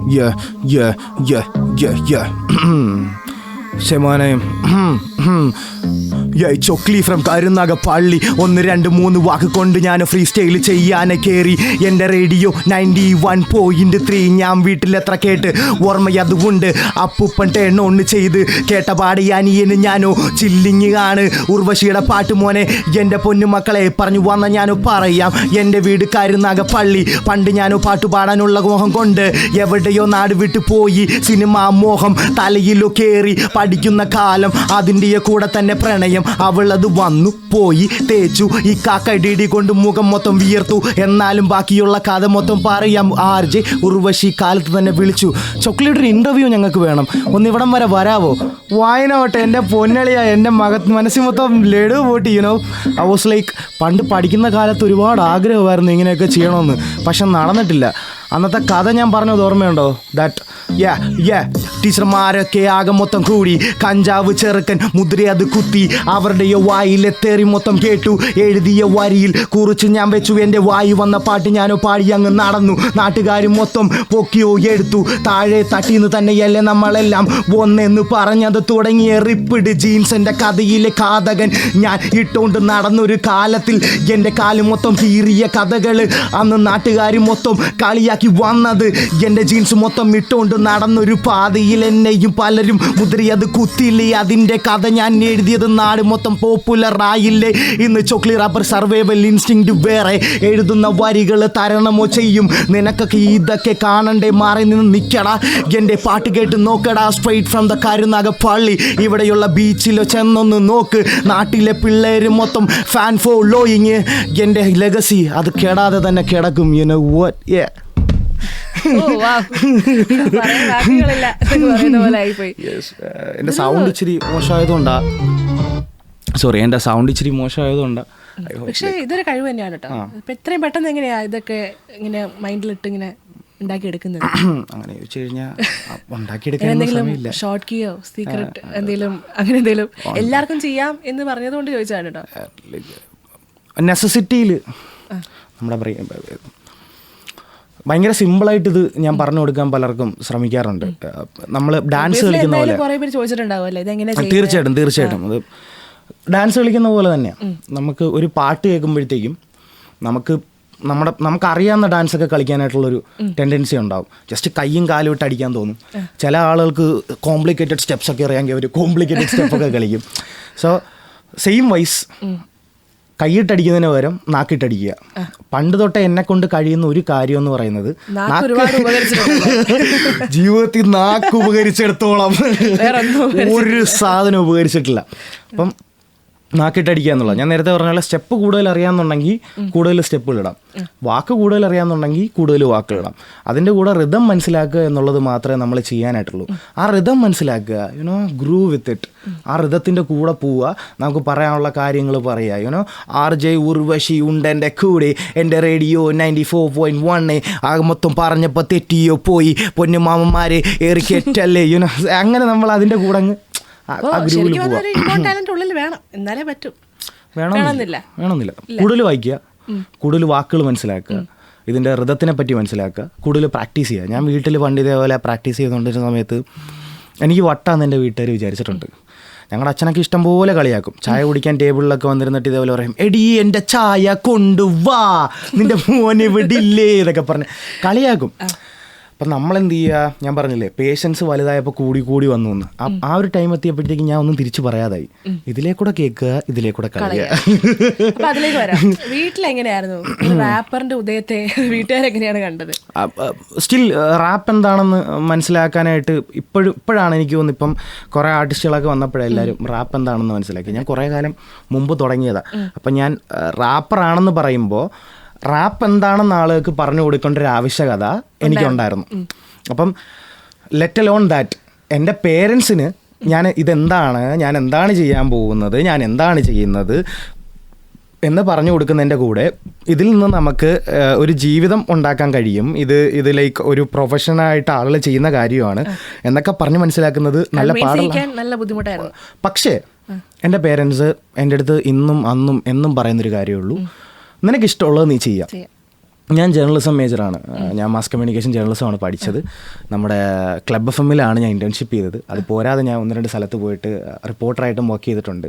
A: ചൊക്ലി ഫ്രം കരുനാഗപ്പള്ളി. 1 2 3 വാക്ക് കൊണ്ട് ഞാൻ ഫ്രീ സ്റ്റൈൽ ചെയ്യാനെ കയറി. എൻ്റെ റേഡിയോ 91.3. ഞാൻ വീട്ടിലെത്ര കേട്ട് ഓർമ്മയതുകൊണ്ട് അപ്പൂപ്പൻ ടേൺ ഒന്ന് ചെയ്ത് കേട്ട പാടിയാനിയന് ഞാനോ ചില്ലിങ് ആണ്. ഉർവശിയുടെ പാട്ട് മോനെ എൻ്റെ പൊന്നുമക്കളെ പറഞ്ഞു വന്ന ഞാനോ പറയാം. എൻ്റെ വീട് കരുനാഗപ്പള്ളി. പണ്ട് ഞാനോ പാട്ടുപാടാനുള്ള മോഹം കൊണ്ട് എവിടെയോ നാട് വിട്ടു പോയി. സിനിമാ മോഹം തലയിലോ കയറി. പഠിക്കുന്ന കാലം അതിൻ്റെ കൂടെ തന്നെ പ്രണയം. അവളത് വന്നു പോയി തേച്ചു. ഈ കാക്കടിടി കൊണ്ട് മുഖം മൊത്തം വിയർത്തു. എന്നാലും ബാക്കിയുള്ള കഥ മൊത്തം പറയാം. RJ ഉർവശി കാലത്ത് തന്നെ വിളിച്ചു. ചോക്ലേറ്റ് ഒരു ഇൻ്റർവ്യൂ ഞങ്ങൾക്ക് വേണം. ഒന്നിവിടം വരെ വരാവോ? വായനോട്ടെ എൻ്റെ പൊന്നളിയാ. എൻ്റെ മനസ്സിൽ മൊത്തം ലഡു പോട്ടി. ഐ വാസ് ലൈക്ക് പണ്ട് പഠിക്കുന്ന കാലത്ത് ഒരുപാട് ആഗ്രഹമായിരുന്നു ഇങ്ങനെയൊക്കെ ചെയ്യണമെന്ന്. പക്ഷെ നടന്നിട്ടില്ല. അന്നത്തെ കഥ ഞാൻ പറഞ്ഞത് ഓർമ്മയുണ്ടോ? ദാറ്റ് ടീച്ചർമാരൊക്കെ ആകെ മൊത്തം കൂടി. കഞ്ചാവ് ചെറുക്കൻ മുദ്ര അത് കുത്തി. അവരുടെയോ വായിലെ തെറി മൊത്തം കേട്ടു. എഴുതിയ വരിയിൽ കുറിച്ച് ഞാൻ വെച്ചു. എൻ്റെ വായി വന്ന പാട്ട് ഞാനോ പാടി അങ്ങ് നടന്നു. നാട്ടുകാർ മൊത്തം പൊക്കിയോ എടുത്തു. താഴെ തട്ടിന്ന് തന്നെയല്ലേ നമ്മളെല്ലാം ഒന്നെന്ന് പറഞ്ഞത് തുടങ്ങിയ റിപ്പിഡ് ജീൻസിൻ്റെ കഥയിലെ കാതകൻ ഞാൻ ഇട്ടുകൊണ്ട് നടന്നൊരു കാലത്തിൽ എൻ്റെ കാല് മൊത്തം കീറിയ കഥകൾ അന്ന് നാട്ടുകാർ മൊത്തം കളിയാക്കി വന്നത്. എൻ്റെ ജീൻസ് മൊത്തം ഇട്ടുകൊണ്ട് നടന്നൊരു പാതയിൽ എന്നെയും പലരും മുദ്രയത് കുത്തിയില്ലേ. അതിൻ്റെ കഥ ഞാൻ എഴുതിയത് നാട് മൊത്തം പോപ്പുലർ ആയില്ലേ. ഇന്ന് ചോക്ലി റാപ്പർ സർവൈവൽ ഇൻസ്റ്റിങ്ക്റ്റ് വേറെ. എഴുതുന്ന വരികൾ തരണമോ ചെയ്യും. നിനക്കൊക്കെ ഇതൊക്കെ കാണണ്ടേ? മാറി നിന്ന് നിൽക്കടാ. എൻ്റെ പാട്ട് കേട്ട് നോക്കടാ. Straight from the Karunagappally. ഇവിടെയുള്ള ബീച്ചിലോ ചെന്നൊന്ന് നോക്ക്. നാട്ടിലെ പിള്ളേര് മൊത്തം ഫാൻ ഫോളോയിങ്. എൻ്റെ ലെഗസി അത് കെടാതെ തന്നെ കിടക്കും. You know what? എൻ്റെ സൗണ്ട് ഇച്ചിരി മോശമായതുകൊണ്ടാ. പക്ഷേ ഇതൊരു കഴിവ് തന്നെയാണ് കേട്ടോ. ഇപ്പൊ എത്രയും പെട്ടെന്ന് എങ്ങനെയാ ഇതൊക്കെ ഇങ്ങനെ മൈൻഡിലിട്ട് ഇങ്ങനെ ഉണ്ടാക്കിയെടുക്കുന്നത്?
B: അങ്ങനെ ചോദിച്ചു കഴിഞ്ഞാൽ ഉണ്ടാക്കിയെടുക്കാൻ
A: ഷോർട്ട് കീയോ സീക്രട്ട് എന്തെങ്കിലും അങ്ങനെ എന്തെങ്കിലും എല്ലാവർക്കും ചെയ്യാം എന്ന് പറഞ്ഞതുകൊണ്ട് ചോദിച്ചതാണ് കേട്ടോ.
B: നെസസിറ്റിയിൽ നമ്മുടെ ഭയങ്കര സിമ്പിളായിട്ട് ഇത് ഞാൻ പറഞ്ഞു കൊടുക്കാൻ പലർക്കും ശ്രമിക്കാറുണ്ട്. നമ്മൾ ഡാൻസ് കളിക്കുന്ന പോലെ. തീർച്ചയായിട്ടും അത് ഡാൻസ് കളിക്കുന്ന പോലെ തന്നെയാണ്. നമുക്ക് ഒരു പാട്ട് കേൾക്കുമ്പോഴത്തേക്കും നമുക്കറിയാവുന്ന ഡാൻസൊക്കെ കളിക്കാനായിട്ടുള്ളൊരു ടെൻഡൻസി ഉണ്ടാവും. ജസ്റ്റ് കയ്യും കാലും ഇട്ട് അടിക്കാൻ തോന്നും. ചില ആളുകൾക്ക് കോംപ്ലിക്കേറ്റഡ് സ്റ്റെപ്സൊക്കെ അറിയാമെങ്കിൽ അവർ കോംപ്ലിക്കേറ്റഡ് സ്റ്റെപ്പൊക്കെ കളിക്കും. സോ സെയിം വൈസ് കൈയിട്ടടിക്കുന്നതിന് പകരം നാക്കിട്ടടിക്കുക. പണ്ട് തൊട്ടേ എന്നെ കൊണ്ട് കഴിയുന്ന ഒരു കാര്യം എന്ന് പറയുന്നത് ജീവിതത്തിൽ നാക്ക് ഉപകരിച്ചിടത്തോളം ഒരു സാധനം ഉപകരിച്ചിട്ടില്ല. അപ്പം നാക്കിട്ടടിക്കുക എന്നുള്ളത് ഞാൻ നേരത്തെ പറഞ്ഞ പോലെ സ്റ്റെപ്പ് കൂടുതൽ അറിയാമെന്നുണ്ടെങ്കിൽ കൂടുതൽ സ്റ്റെപ്പുകളിടാം. വാക്ക് കൂടുതൽ അറിയാമെന്നുണ്ടെങ്കിൽ കൂടുതൽ വാക്കുകളിടാം. അതിൻ്റെ കൂടെ റിതം മനസ്സിലാക്കുക എന്നുള്ളത് മാത്രമേ നമ്മൾ ചെയ്യാനായിട്ടുള്ളൂ. ആ റിതം മനസ്സിലാക്കുക, ഗ്രൂ വിത്ത് ഇറ്റ്. ആ റിതത്തിൻ്റെ കൂടെ പോവുക. നമുക്ക് പറയാനുള്ള കാര്യങ്ങൾ പറയുക. RJ ഉർവശി ഉണ്ട് എൻ്റെ കൂടെ. എൻ്റെ റേഡിയോ 94.1 ആകെ മൊത്തം പറഞ്ഞപ്പോൾ തെറ്റിയോ പോയി. പൊന്നുമാമന്മാരെ ഏറിക്കെറ്റല്ലേ. അങ്ങനെ നമ്മൾ അതിൻ്റെ കൂടെ അങ്ങ് വേണമെന്നില്ല. കൂടുതൽ വായിക്കുക, കൂടുതൽ വാക്കുകൾ മനസ്സിലാക്കുക, ഇതിൻ്റെ ഋതത്തിനെ പറ്റി മനസ്സിലാക്കുക, കൂടുതൽ പ്രാക്ടീസ് ചെയ്യുക. ഞാൻ വീട്ടിൽ പണ്ട് ഇതേപോലെ പ്രാക്ടീസ് ചെയ്തുകൊണ്ടിരുന്ന സമയത്ത് എനിക്ക് വട്ടാന്ന് എൻ്റെ വീട്ടുകാർ വിചാരിച്ചിട്ടുണ്ട്. ഞങ്ങളുടെ അച്ഛനൊക്കെ ഇഷ്ടം പോലെ കളിയാക്കും. ചായ കുടിക്കാൻ ടേബിളിലൊക്കെ വന്നിരുന്നിട്ട് ഇതേപോലെ പറയും, എടീ എൻ്റെ ചായ കൊണ്ടുവാ, നിൻ്റെ മോനെ വിടില്ലേ എന്നൊക്കെ പറഞ്ഞ് കളിയാക്കും. അപ്പം നമ്മളെന്ത് ചെയ്യുക, ഞാൻ പറഞ്ഞില്ലേ പേഷ്യൻസ് വലുതായപ്പോൾ കൂടി വന്നു എന്ന്. ആ ഒരു ടൈം എത്തിയപ്പോഴത്തേക്ക് ഞാൻ ഒന്നും തിരിച്ചു പറയാതായി. ഇതിലേക്കൂടെ കേൾക്കുക, ഇതിലേക്കൂടെ കളയുക.
A: അപ്പൊ അതിലേക്ക് വരാം. വീട്ടിലെങ്ങനെയായിരുന്നു റാപ്പറിന്റെ ഉദയത്തെ വീട്ടുകാരെങ്ങനെയാണ് കണ്ടത്?
B: സ്റ്റിൽ റാപ്പ് എന്താണെന്ന് മനസ്സിലാക്കാനായിട്ട് ഇപ്പോഴാണ് എനിക്ക് തോന്നുന്നു, ഇപ്പം കുറേ ആർട്ടിസ്റ്റുകളൊക്കെ വന്നപ്പോഴെല്ലാവരും റാപ്പ് എന്താണെന്ന് മനസ്സിലാക്കി. ഞാൻ കുറേ കാലം മുമ്പ് തുടങ്ങിയതാണ്. അപ്പം ഞാൻ റാപ്പറാണെന്ന് പറയുമ്പോൾ റാപ്പ് എന്താണെന്ന് ആളുകൾക്ക് പറഞ്ഞു കൊടുക്കേണ്ട ഒരു ആവശ്യകത എനിക്കുണ്ടായിരുന്നു. അപ്പം ലെറ്റ് അലോൺ ദാറ്റ് എൻ്റെ പേരൻസിന് ഞാൻ എന്താണ് ചെയ്യാൻ പോകുന്നത്, ഞാൻ എന്താണ് ചെയ്യുന്നത് എന്ന് പറഞ്ഞു കൊടുക്കുന്നതിൻ്റെ കൂടെ ഇതിൽ നിന്ന് നമുക്ക് ഒരു ജീവിതം ഉണ്ടാക്കാൻ കഴിയും, ഇത് ലൈക്ക് ഒരു പ്രൊഫഷനായിട്ട് ആളുകൾ ചെയ്യുന്ന കാര്യമാണ് എന്നൊക്കെ പറഞ്ഞ് മനസ്സിലാക്കുന്നത്
A: നല്ല ബുദ്ധിമുട്ടായിരുന്നു.
B: പക്ഷേ എൻ്റെ പേരൻസ് എൻ്റെ അടുത്ത് ഇന്നും അന്നും എന്നും പറയുന്നൊരു കാര്യമുള്ളൂ, നിനക്കിഷ്ടമുള്ളത് നീ ചെയ്യാം. ഞാൻ ജേർണലിസം മേജറാണ്, ഞാൻ മാസ് കമ്മ്യൂണിക്കേഷൻ ജേർണലിസമാണ് പഠിച്ചത്. നമ്മുടെ ക്ലബ് FM-ലാണ് ഞാൻ ഇൻറ്റേൺഷിപ്പ് ചെയ്തത്. അത് പോരാതെ ഞാൻ 1-2 സ്ഥലത്ത് പോയിട്ട് റിപ്പോർട്ടറായിട്ടും വർക്ക് ചെയ്തിട്ടുണ്ട്.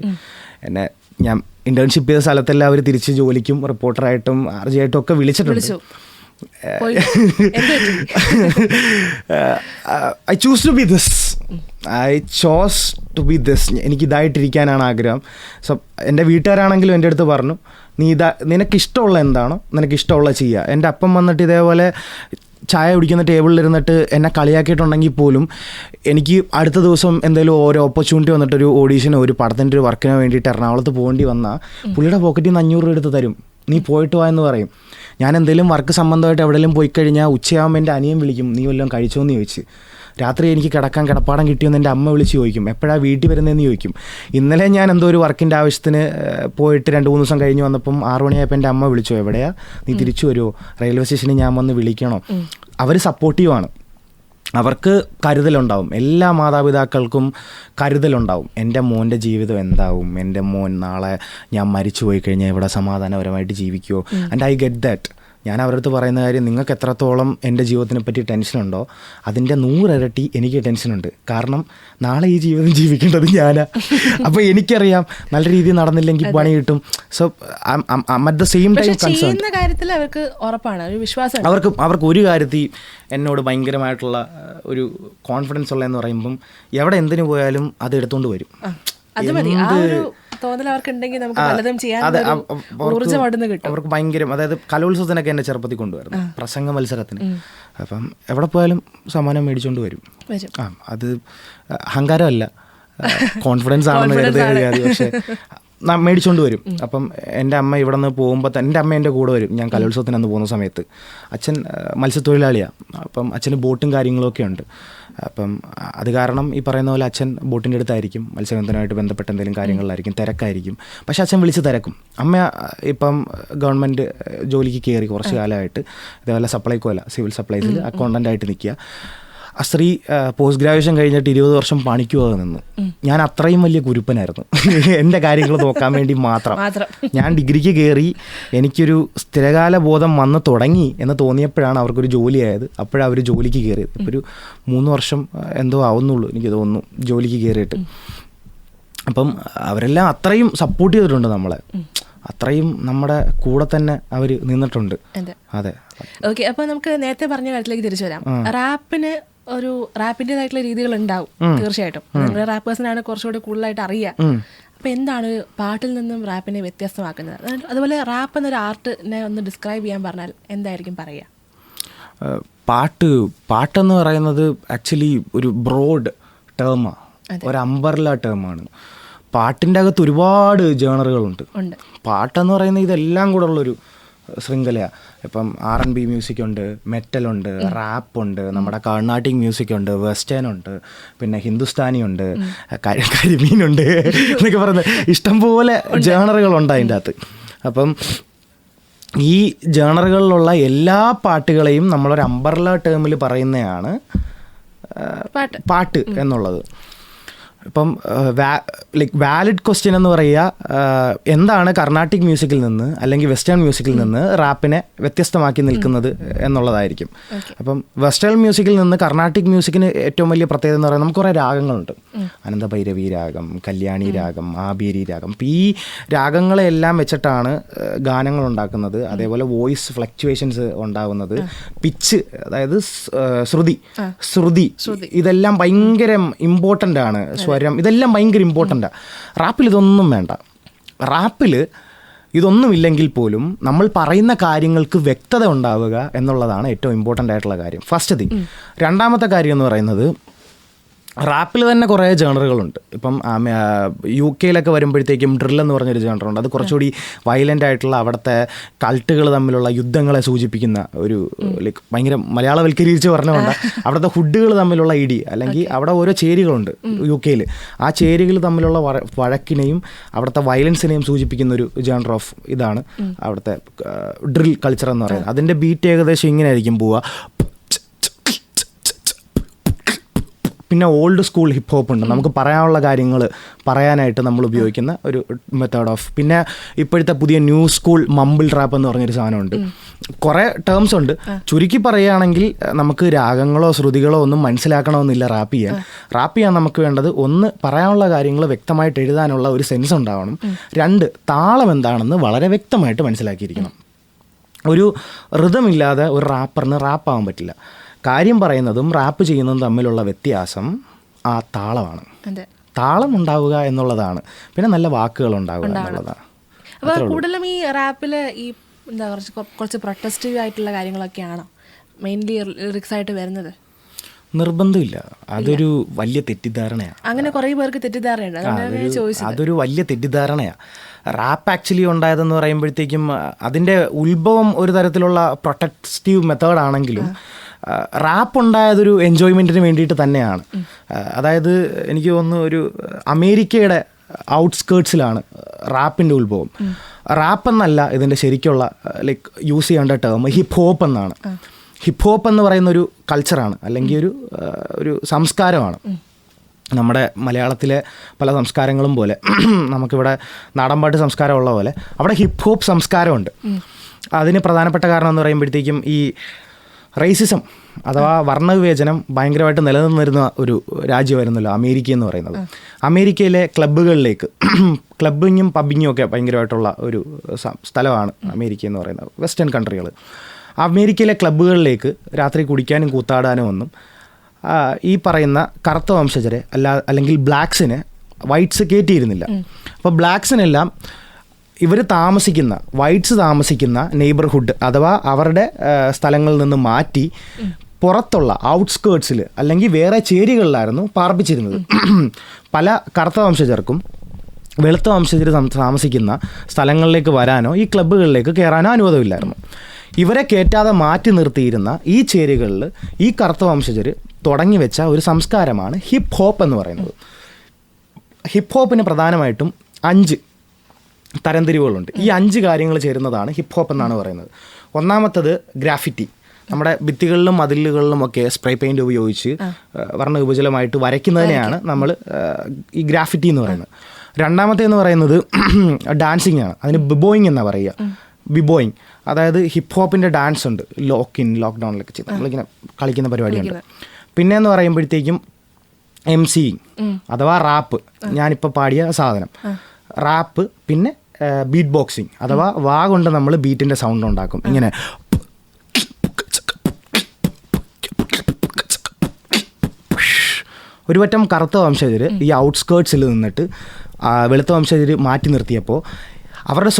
B: ഞാൻ ഇൻറ്റേൺഷിപ്പ് ചെയ്ത സ്ഥലത്തെല്ലാം അവർ തിരിച്ച് ജോലിക്കും റിപ്പോർട്ടറായിട്ടും RJ ആയിട്ടും ഒക്കെ വിളിച്ചിട്ടുണ്ട്. I choose to be this. എനിക്കിതായിട്ടിരിക്കാനാണ് ആഗ്രഹം. സോ എൻ്റെ വീട്ടുകാരാണെങ്കിലും എൻ്റെ അടുത്ത് പറഞ്ഞു, നിനക്കിഷ്ടമുള്ള എന്താണോ നിനക്കിഷ്ടമുള്ള ചെയ്യുക. എൻ്റെ അപ്പം വന്നിട്ട് ഇതേപോലെ ചായ കുടിക്കുന്ന ടേബിളിലിരുന്നിട്ട് എന്നെ കളിയാക്കിയിട്ടുണ്ടെങ്കിൽ പോലും എനിക്ക് അടുത്ത ദിവസം എന്തെങ്കിലും ഓരോ ഓപ്പർച്യൂണിറ്റി വന്നിട്ടൊരു ഓഡീഷനോ ഒരു പടത്തിൻ്റെ ഒരു വർക്കിനോ വേണ്ടിയിട്ട് എറണാകുളത്ത് പോകേണ്ടി വന്നാൽ പുള്ളിയുടെ പോക്കറ്റിൽ നിന്ന് 500 രൂപ എടുത്ത് തരും, നീ പോയിട്ട് വാ എന്ന് പറയും. ഞാൻ എന്തെങ്കിലും വർക്ക് സംബന്ധമായിട്ട് എവിടെയെങ്കിലും പോയി കഴിഞ്ഞാൽ ഉച്ചയാകുമ്പോൾ എൻ്റെ അനിയൻ വിളിക്കും, നീ വല്ലതും കഴിച്ചോന്ന് ചോദിച്ച്. രാത്രി എനിക്ക് കിടപ്പാടം കിട്ടിയെന്ന് എൻ്റെ അമ്മ വിളിച്ച് ചോദിക്കും, എപ്പോഴാണ് വീട്ടിൽ വരുന്നതെന്ന് ചോദിക്കും. ഇന്നലെ ഞാൻ എന്തോ ഒരു വർക്കിൻ്റെ ആവശ്യത്തിന് പോയിട്ട് 2-3 ദിവസം കഴിഞ്ഞ് വന്നപ്പം 6 മണിയായപ്പോൾ എൻ്റെ അമ്മ വിളിച്ചു, എവിടെയാ നീ തിരിച്ചു വരുമോ, റെയിൽവേ സ്റ്റേഷനിൽ ഞാൻ വന്ന് വിളിക്കണോ. അവർ സപ്പോർട്ടീവാണ്, അവർക്ക് കരുതലുണ്ടാവും. എല്ലാ മാതാപിതാക്കൾക്കും കരുതലുണ്ടാവും. എൻ്റെ മോൻ്റെ ജീവിതം എന്താവും, എൻ്റെ മോൻ നാളെ ഞാൻ മരിച്ചു പോയി കഴിഞ്ഞാൽ ഇവിടെ സമാധാനപരമായിട്ട് ജീവിക്കുമോ. And I get that. ഞാൻ അവരുടെ അടുത്ത് പറയുന്ന കാര്യം, നിങ്ങൾക്ക് എത്രത്തോളം എൻ്റെ ജീവിതത്തിനെ പറ്റി ടെൻഷനുണ്ടോ അതിൻ്റെ 100 ഇരട്ടി എനിക്ക് ടെൻഷനുണ്ട്. കാരണം നാളെ ഈ ജീവിതം ജീവിക്കേണ്ടത് ഞാനാ. അപ്പോൾ എനിക്കറിയാം നല്ല രീതിയിൽ നടന്നില്ലെങ്കിൽ പണി കിട്ടും. So at the same time concern
A: അവർക്ക് ഉറപ്പാണ്, ഒരു വിശ്വാസം.
B: അവർക്ക് ഒരു കാര്യത്തിൽ എന്നോട് ഭയങ്കരമായിട്ടുള്ള ഒരു കോൺഫിഡൻസ് ഉള്ളതെന്ന് പറയുമ്പം എവിടെ എന്തിനു പോയാലും അത് എടുത്തുകൊണ്ട് വരും. അവർക്ക് ഭയങ്കര, അതായത് കലോത്സവത്തിനൊക്കെ എന്നെ ചെറുപ്പത്തിൽ കൊണ്ടുവരുന്നു, പ്രസംഗ മത്സരത്തിന്. അപ്പം എവിടെ പോയാലും സമ്മാനം മേടിച്ചുകൊണ്ട് വരും. അത് അഹങ്കാരമല്ല, കോൺഫിഡൻസ് ആണെന്ന് കരുതിയാൽ, പക്ഷേ മേടിച്ചുകൊണ്ട് വരും. അപ്പം എൻ്റെ അമ്മ ഇവിടെ നിന്ന് പോകുമ്പോൾ എൻ്റെ അമ്മ എൻ്റെ കൂടെ വരും. ഞാൻ കലോത്സവത്തിന് അന്ന് പോകുന്ന സമയത്ത് അച്ഛൻ മത്സ്യത്തൊഴിലാളിയാണ്. അപ്പം അച്ഛന് ബോട്ടും കാര്യങ്ങളൊക്കെ ഉണ്ട്. അപ്പം അത് കാരണം ഈ പറയുന്ന പോലെ അച്ഛൻ ബോട്ടിൻ്റെ അടുത്തായിരിക്കും, മത്സ്യബന്ധനമായിട്ട് ബന്ധപ്പെട്ട എന്തെങ്കിലും കാര്യങ്ങളിലായിരിക്കും, തിരക്കായിരിക്കും. പക്ഷേ അച്ഛൻ വിളിച്ച് തിരക്കും. അമ്മ ഇപ്പം ഗവൺമെൻറ് ജോലിക്ക് കയറി കുറച്ച് കാലമായിട്ട്, ഇതേപോലെ സപ്ലൈക്കോല സിവിൽ സപ്ലൈസിൽ അക്കൗണ്ടൻ്റായിട്ട് നിൽക്കുക. ആ സ്ത്രീ പോസ്റ്റ് ഗ്രാജുവേഷൻ കഴിഞ്ഞിട്ട് 20 വർഷം പണിക്ക് പോകാൻ നിന്നു. ഞാൻ അത്രയും വലിയ കുരുപ്പനായിരുന്നു എൻ്റെ കാര്യങ്ങൾ നോക്കാൻ വേണ്ടി മാത്രം. ഞാൻ ഡിഗ്രിക്ക് കയറി എനിക്കൊരു സ്ഥിരകാല ബോധം വന്ന് തുടങ്ങി എന്ന് തോന്നിയപ്പോഴാണ് അവർക്കൊരു ജോലിയായത്. അപ്പോഴാണ് അവർ ജോലിക്ക് കയറിയത്. ഇപ്പോൾ ഒരു 3 വർഷം എന്തോ ആവുന്നുള്ളൂ എനിക്ക് തോന്നുന്നു ജോലിക്ക് കയറിയിട്ട്. അപ്പം അവരെല്ലാം അത്രയും സപ്പോർട്ട് ചെയ്തിട്ടുണ്ട് നമ്മളെ, അത്രയും നമ്മുടെ കൂടെ തന്നെ അവർ നിന്നിട്ടുണ്ട്. അതെ.
A: ഓക്കെ, അപ്പോൾ നമുക്ക് നേരത്തെ പറഞ്ഞ കാര്യത്തിലേക്ക് തിരിച്ചു വരാം. റാപ്പിൻ്റെതായിട്ടുള്ള രീതികൾ ഉണ്ടാവും തീർച്ചയായിട്ടും. നിങ്ങളുടെ റാപ്പേഴ്സിനാണ് കുറച്ചുകൂടി കൂടുതലായിട്ട് അറിയാം. അപ്പോൾ എന്താണ് പാട്ടിൽ നിന്നും റാപ്പിനെ വ്യത്യസ്തമാക്കുന്നത്? അതുപോലെ റാപ്പ് എന്നൊരു ആർട്ടിനെ ഒന്ന് ഡിസ്ക്രൈബ് ചെയ്യാൻ പറഞ്ഞാൽ എന്തായിരിക്കും പറയുക?
B: പാട്ടെന്ന് പറയുന്നത് ആക്ച്വലി ഒരു ബ്രോഡ് ടേമാണ്, ഒരു അംബർല ടേമാണ്. പാട്ടിൻ്റെ അകത്ത് ഒരുപാട് ജേണറുകളുണ്ട്. പാട്ടെന്ന് പറയുന്നത് ഇതെല്ലാം കൂടെ ഉള്ളൊരു ശൃംഖലയാണ്. ഇപ്പം R&B മ്യൂസിക് ഉണ്ട്, മെറ്റലുണ്ട്, റാപ്പുണ്ട്, നമ്മുടെ കർണാട്ടിക് മ്യൂസിക് ഉണ്ട്, വെസ്റ്റേൺ ഉണ്ട്, പിന്നെ ഹിന്ദുസ്ഥാനി ഉണ്ട്, കരിമീനുണ്ട് എന്നൊക്കെ പറയുന്നത് ഇഷ്ടംപോലെ ജേണറുകളുണ്ട് അതിൻ്റെ അകത്ത്. അപ്പം ഈ ജേണറുകളിലുള്ള എല്ലാ പാട്ടുകളെയും നമ്മളൊരു അംബർല ടേമിൽ പറയുന്നതാണ് പാട്ട് എന്നുള്ളത്. ഇപ്പം ലൈക്ക് വാലിഡ് ക്വസ്റ്റ്യൻ എന്ന് പറയുക, എന്താണ് കർണാട്ടിക് മ്യൂസിക്കിൽ നിന്ന് അല്ലെങ്കിൽ വെസ്റ്റേൺ മ്യൂസിക്കിൽ നിന്ന് റാപ്പിനെ വ്യത്യസ്തമാക്കി നിൽക്കുന്നത് എന്നുള്ളതായിരിക്കും. അപ്പം വെസ്റ്റേൺ മ്യൂസിക്കിൽ നിന്ന് കർണാട്ടിക് മ്യൂസിക്കിന് ഏറ്റവും വലിയ പ്രത്യേകത എന്ന് പറയുന്നത് നമുക്ക് കുറേ രാഗങ്ങളുണ്ട്. അനന്തഭൈരവി രാഗം, കല്യാണി രാഗം, ആബേരി രാഗം. അപ്പം ഈ രാഗങ്ങളെല്ലാം വെച്ചിട്ടാണ് ഗാനങ്ങൾ ഉണ്ടാക്കുന്നത്. അതേപോലെ വോയിസ് ഫ്ലക്ച്വേഷൻസ് ഉണ്ടാകുന്നത്, പിച്ച്, അതായത് ശ്രുതി, ഇതെല്ലാം ഭയങ്കര ഇമ്പോർട്ടൻ്റ് ആണ്. സ്വരം, ഇതെല്ലാം ഭയങ്കര ഇമ്പോർട്ടൻ്റാണ്. റാപ്പിൽ ഇതൊന്നും വേണ്ട. റാപ്പിൽ ഇതൊന്നുമില്ലെങ്കിൽ പോലും നമ്മൾ പറയുന്ന കാര്യങ്ങൾക്ക് വ്യക്തത ഉണ്ടാവുക എന്നുള്ളതാണ് ഏറ്റവും ഇമ്പോർട്ടൻ്റ് ആയിട്ടുള്ള കാര്യം. First thing. രണ്ടാമത്തെ കാര്യം എന്ന് പറയുന്നത് റാപ്പിൽ തന്നെ കുറേ ജേണറുകളുണ്ട്. ഇപ്പം UK വരുമ്പോഴത്തേക്കും ഡ്രിൽ എന്ന് പറഞ്ഞൊരു ജേണറുണ്ട്. അത് കുറച്ചുകൂടി വയലൻ്റ് ആയിട്ടുള്ള അവിടുത്തെ കൾട്ടുകൾ തമ്മിലുള്ള യുദ്ധങ്ങളെ സൂചിപ്പിക്കുന്ന ഒരു ലൈക്ക് ഭയങ്കര മലയാളവൽക്കരിച്ച് പറഞ്ഞുകൊണ്ട് അവിടുത്തെ ഹുഡുകൾ തമ്മിലുള്ള ഇടി, അല്ലെങ്കിൽ അവിടെ ഓരോ ചേരികളുണ്ട് UK. ആ ചേരികൾ തമ്മിലുള്ള വഴക്കിനെയും അവിടുത്തെ വയലൻസിനെയും സൂചിപ്പിക്കുന്ന ഒരു ജേണർ ഓഫ് ഇതാണ് അവിടുത്തെ ഡ്രിൽ കൾച്ചർ എന്ന് പറയുന്നത്. അതിൻ്റെ ബീറ്റ് ഏകദേശം ഇങ്ങനെ ആയിരിക്കും പോവുക. പിന്നെ ഓൾഡ് സ്കൂൾ ഹിപ്പ് ഹോപ്പ് ഉണ്ട്. നമുക്ക് പറയാനുള്ള കാര്യങ്ങൾ പറയാനായിട്ട് നമ്മൾ ഉപയോഗിക്കുന്ന ഒരു മെത്തേഡ് ഓഫ്. പിന്നെ ഇപ്പോഴത്തെ പുതിയ ന്യൂ സ്കൂൾ മമ്പിൾ റാപ്പ് എന്ന് പറഞ്ഞൊരു സാധനമുണ്ട്. കുറേ ടേംസ് ഉണ്ട്. ചുരുക്കി പറയുകയാണെങ്കിൽ നമുക്ക് രാഗങ്ങളോ ശ്രുതികളോ ഒന്നും മനസ്സിലാക്കണമെന്നില്ല റാപ്പ് ചെയ്യാൻ നമുക്ക് വേണ്ടത് ഒന്ന് പറയാനുള്ള കാര്യങ്ങൾ വ്യക്തമായിട്ട് എഴുതാനുള്ള ഒരു സെൻസ് ഉണ്ടാവണം. രണ്ട്, താളം എന്താണെന്ന് വളരെ വ്യക്തമായിട്ട് മനസ്സിലാക്കിയിരിക്കണം. ഒരു റിതമില്ലാതെ ഒരു റാപ്പറിന് റാപ്പാവാൻ പറ്റില്ല. കാര്യം പറയുന്നതും റാപ്പ് ചെയ്യുന്നതും തമ്മിലുള്ള വ്യത്യാസം ആ താളമാണ്. താളം ഉണ്ടാവുക എന്നുള്ളതാണ്. പിന്നെ നല്ല വാക്കുകൾ ഉണ്ടാവുക എന്നുള്ളതാണ്.
A: അപ്പോൾ കൂടുതലും ഈ റാപ്പിൽ ഈ എന്താ കുറച്ച് പ്രൊട്ടസ്റ്റീവ് ആയിട്ടുള്ള കാര്യങ്ങളൊക്കെയാണോ മെയിൻലി ലിറിക്സ് ആയിട്ട് വരുന്നത്?
B: നിർബന്ധമില്ല. അതൊരു വലിയ തെറ്റിദ്ധാരണയാണ്.
A: അങ്ങനെ കുറേ പേർക്ക് തെറ്റിദ്ധാരണയുണ്ട്.
B: അതൊരു വലിയ തെറ്റിദ്ധാരണയാണ്. റാപ്പ് ആക്ച്വലി ഉണ്ടായതെന്ന് പറയുമ്പോഴത്തേക്കും അതിൻ്റെ ഉത്ഭവം ഒരു തരത്തിലുള്ള പ്രൊട്ടക്റ്റീവ് മെത്തേഡാണെങ്കിലും റാപ്പ് ഉണ്ടായതൊരു എൻജോയ്മെൻറ്റിന് വേണ്ടിയിട്ട് തന്നെയാണ്. അതായത് എനിക്ക് തോന്നുന്നു ഒരു അമേരിക്കയുടെ ഔട്ട്സ്കേർട്സിലാണ് റാപ്പിൻ്റെ ഉത്ഭവം. റാപ്പ് എന്നല്ല ഇതിൻ്റെ ശരിക്കുള്ള ലൈക്ക് യൂസ് ചെയ്യേണ്ട ടേം ഹിപ്പ് ഹോപ്പ് എന്നാണ്. ഹിപ്പ് ഹോപ്പ് എന്ന് പറയുന്ന ഒരു കൾച്ചറാണ്, അല്ലെങ്കിൽ ഒരു സംസ്കാരമാണ്. നമ്മുടെ മലയാളത്തിലെ പല സംസ്കാരങ്ങളും പോലെ നമുക്കിവിടെ നാടൻപാട്ട് സംസ്കാരമുള്ള പോലെ അവിടെ ഹിപ്പ് ഹോപ്പ് സംസ്കാരമുണ്ട്. അതിന് പ്രധാനപ്പെട്ട കാരണം എന്ന് പറയുമ്പോഴത്തേക്കും ഈ റേസിസം അഥവാ വർണ്ണവിവേചനം ഭയങ്കരമായിട്ട് നിലനിന്നിരുന്ന ഒരു രാജ്യമായിരുന്നല്ലോ അമേരിക്ക എന്ന് പറയുന്നത്. അമേരിക്കയിലെ ക്ലബ്ബുകളിലേക്ക് ക്ലബ്ബിങ്ങും പബ്ബിങ്ങും ഒക്കെ ഭയങ്കരമായിട്ടുള്ള ഒരു സ്ഥലമാണ് അമേരിക്ക എന്ന് പറയുന്നത്, വെസ്റ്റേൺ കൺട്രികൾ. അമേരിക്കയിലെ ക്ലബ്ബുകളിലേക്ക് രാത്രി കുടിക്കാനും കൂത്താടാനും ഒന്നും ഈ പറയുന്ന കറുത്ത വംശജരെ അല്ലെങ്കിൽ ബ്ലാക്സിനെ വൈറ്റ്സ് കയറ്റിയിരുന്നില്ല. അപ്പോൾ ബ്ലാക്സിനെല്ലാം ഇവർ താമസിക്കുന്ന വൈറ്റ്സ് താമസിക്കുന്ന നെയ്ബർഹുഡ് അഥവാ അവരുടെ സ്ഥലങ്ങളിൽ നിന്ന് മാറ്റി പുറത്തുള്ള ഔട്ട്സ്കേർട്സിൽ അല്ലെങ്കിൽ വേറെ ചേരികളിലായിരുന്നു പാർപ്പിച്ചിരുന്നത്. പല കറുത്ത വംശജർക്കും വെളുത്ത വംശജർ താമസിക്കുന്ന സ്ഥലങ്ങളിലേക്ക് വരാനോ ഈ ക്ലബ്ബുകളിലേക്ക് കയറാനോ അനുവാദമില്ലായിരുന്നു. ഇവരെ കയറ്റാതെ മാറ്റി നിർത്തിയിരുന്ന ഈ ചേരികളിൽ ഈ കറുത്ത വംശജർ തുടങ്ങി വെച്ച ഒരു സംസ്കാരമാണ് ഹിപ്പ് ഹോപ്പ് എന്ന് പറയുന്നത്. ഹിപ്പ് ഹോപ്പിന് പ്രധാനമായിട്ടും 5 തരംതിരിവുകളുണ്ട്. ഈ 5 കാര്യങ്ങൾ ചേരുന്നതാണ് ഹിപ്പ് ഹോപ്പ് എന്നാണ് പറയുന്നത്. ഒന്നാമത്തത് ഗ്രാഫിറ്റി. നമ്മുടെ ഭിത്തികളിലും മതിലുകളിലും ഒക്കെ സ്പ്രേ പെയിൻറ് ഉപയോഗിച്ച് വർണ്ണ വിഭജനമായിട്ട് വരയ്ക്കുന്നതിനെയാണ് നമ്മൾ ഈ ഗ്രാഫിറ്റി എന്ന് പറയുന്നത്. രണ്ടാമത്തേന്ന് പറയുന്നത് ഡാൻസിങ് ആണ്. അതിന് ബിബോയിങ് എന്നാണ് പറയുക. ബിബോയിങ് അതായത് ഹിപ്പ് ഹോപ്പിൻ്റെ ഡാൻസ് ഉണ്ട്, ലോക്ക്ഡൗണിലൊക്കെ ചെയ്ത് നമ്മളിങ്ങനെ കളിക്കുന്ന പരിപാടിയുണ്ട്. പിന്നെ എന്ന് പറയുമ്പോഴത്തേക്കും MCing അഥവാ റാപ്പ്, ഞാനിപ്പോൾ പാടിയ സാധനം റാപ്പ്. പിന്നെ ബീറ്റ് ബോക്സിങ് അഥവാ വാ കൊണ്ട് നമ്മൾ ബീറ്റിൻ്റെ സൗണ്ട് ഉണ്ടാക്കും. ഇങ്ങനെ ഒരു പറ്റം കറുത്ത വംശജർ ഈ ഔട്ട്സ്കേർട്സിൽ നിന്നിട്ട് വെളുത്ത വംശജർ മാറ്റി നിർത്തിയപ്പോൾ അവരുടെ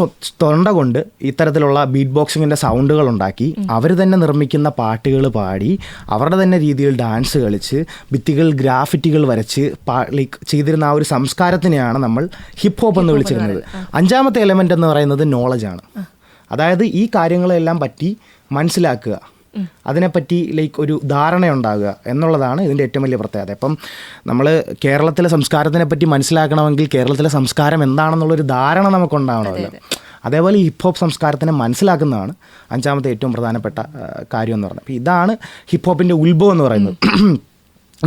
B: തൊണ്ട കൊണ്ട് ഇത്തരത്തിലുള്ള ബീറ്റ് ബോക്സിങ്ങിൻ്റെ സൗണ്ടുകൾ ഉണ്ടാക്കി അവർ തന്നെ നിർമ്മിക്കുന്ന പാട്ടുകൾ പാടി അവരുടെ തന്നെ രീതിയിൽ ഡാൻസ് കളിച്ച് ഭിത്തികൾ ഗ്രാഫിറ്റികൾ വരച്ച് ലൈക്ക് ചെയ്തിരുന്ന ആ ഒരു സംസ്കാരത്തിനെയാണ് നമ്മൾ ഹിപ്പ് ഹോപ്പ് എന്ന് വിളിച്ചിരുന്നത്. 5ാമത്തെ എലമെൻ്റ് എന്ന് പറയുന്നത് നോളജാണ്. അതായത് ഈ കാര്യങ്ങളെല്ലാം പറ്റി മനസ്സിലാക്കുക, അതിനെപ്പറ്റി ലൈക്ക് ഒരു ധാരണയുണ്ടാകുക എന്നുള്ളതാണ് ഇതിൻ്റെ ഏറ്റവും വലിയ പ്രത്യേകത. ഇപ്പം നമ്മൾ കേരളത്തിലെ സംസ്കാരത്തിനെ പറ്റി മനസ്സിലാക്കണമെങ്കിൽ കേരളത്തിലെ സംസ്കാരം എന്താണെന്നുള്ളൊരു ധാരണ നമുക്കുണ്ടാവണമല്ലോ. അതേപോലെ ഹിപ്പ് ഹോപ്പ് സംസ്കാരത്തിനെ മനസ്സിലാക്കുന്നതാണ് 5ാമത്തെ ഏറ്റവും പ്രധാനപ്പെട്ട കാര്യം എന്ന് പറയുന്നത്. അപ്പോൾ ഇതാണ് ഹിപ്പ് ഹോപ്പിൻ്റെ ഉത്ഭവം എന്ന് പറയുന്നത്.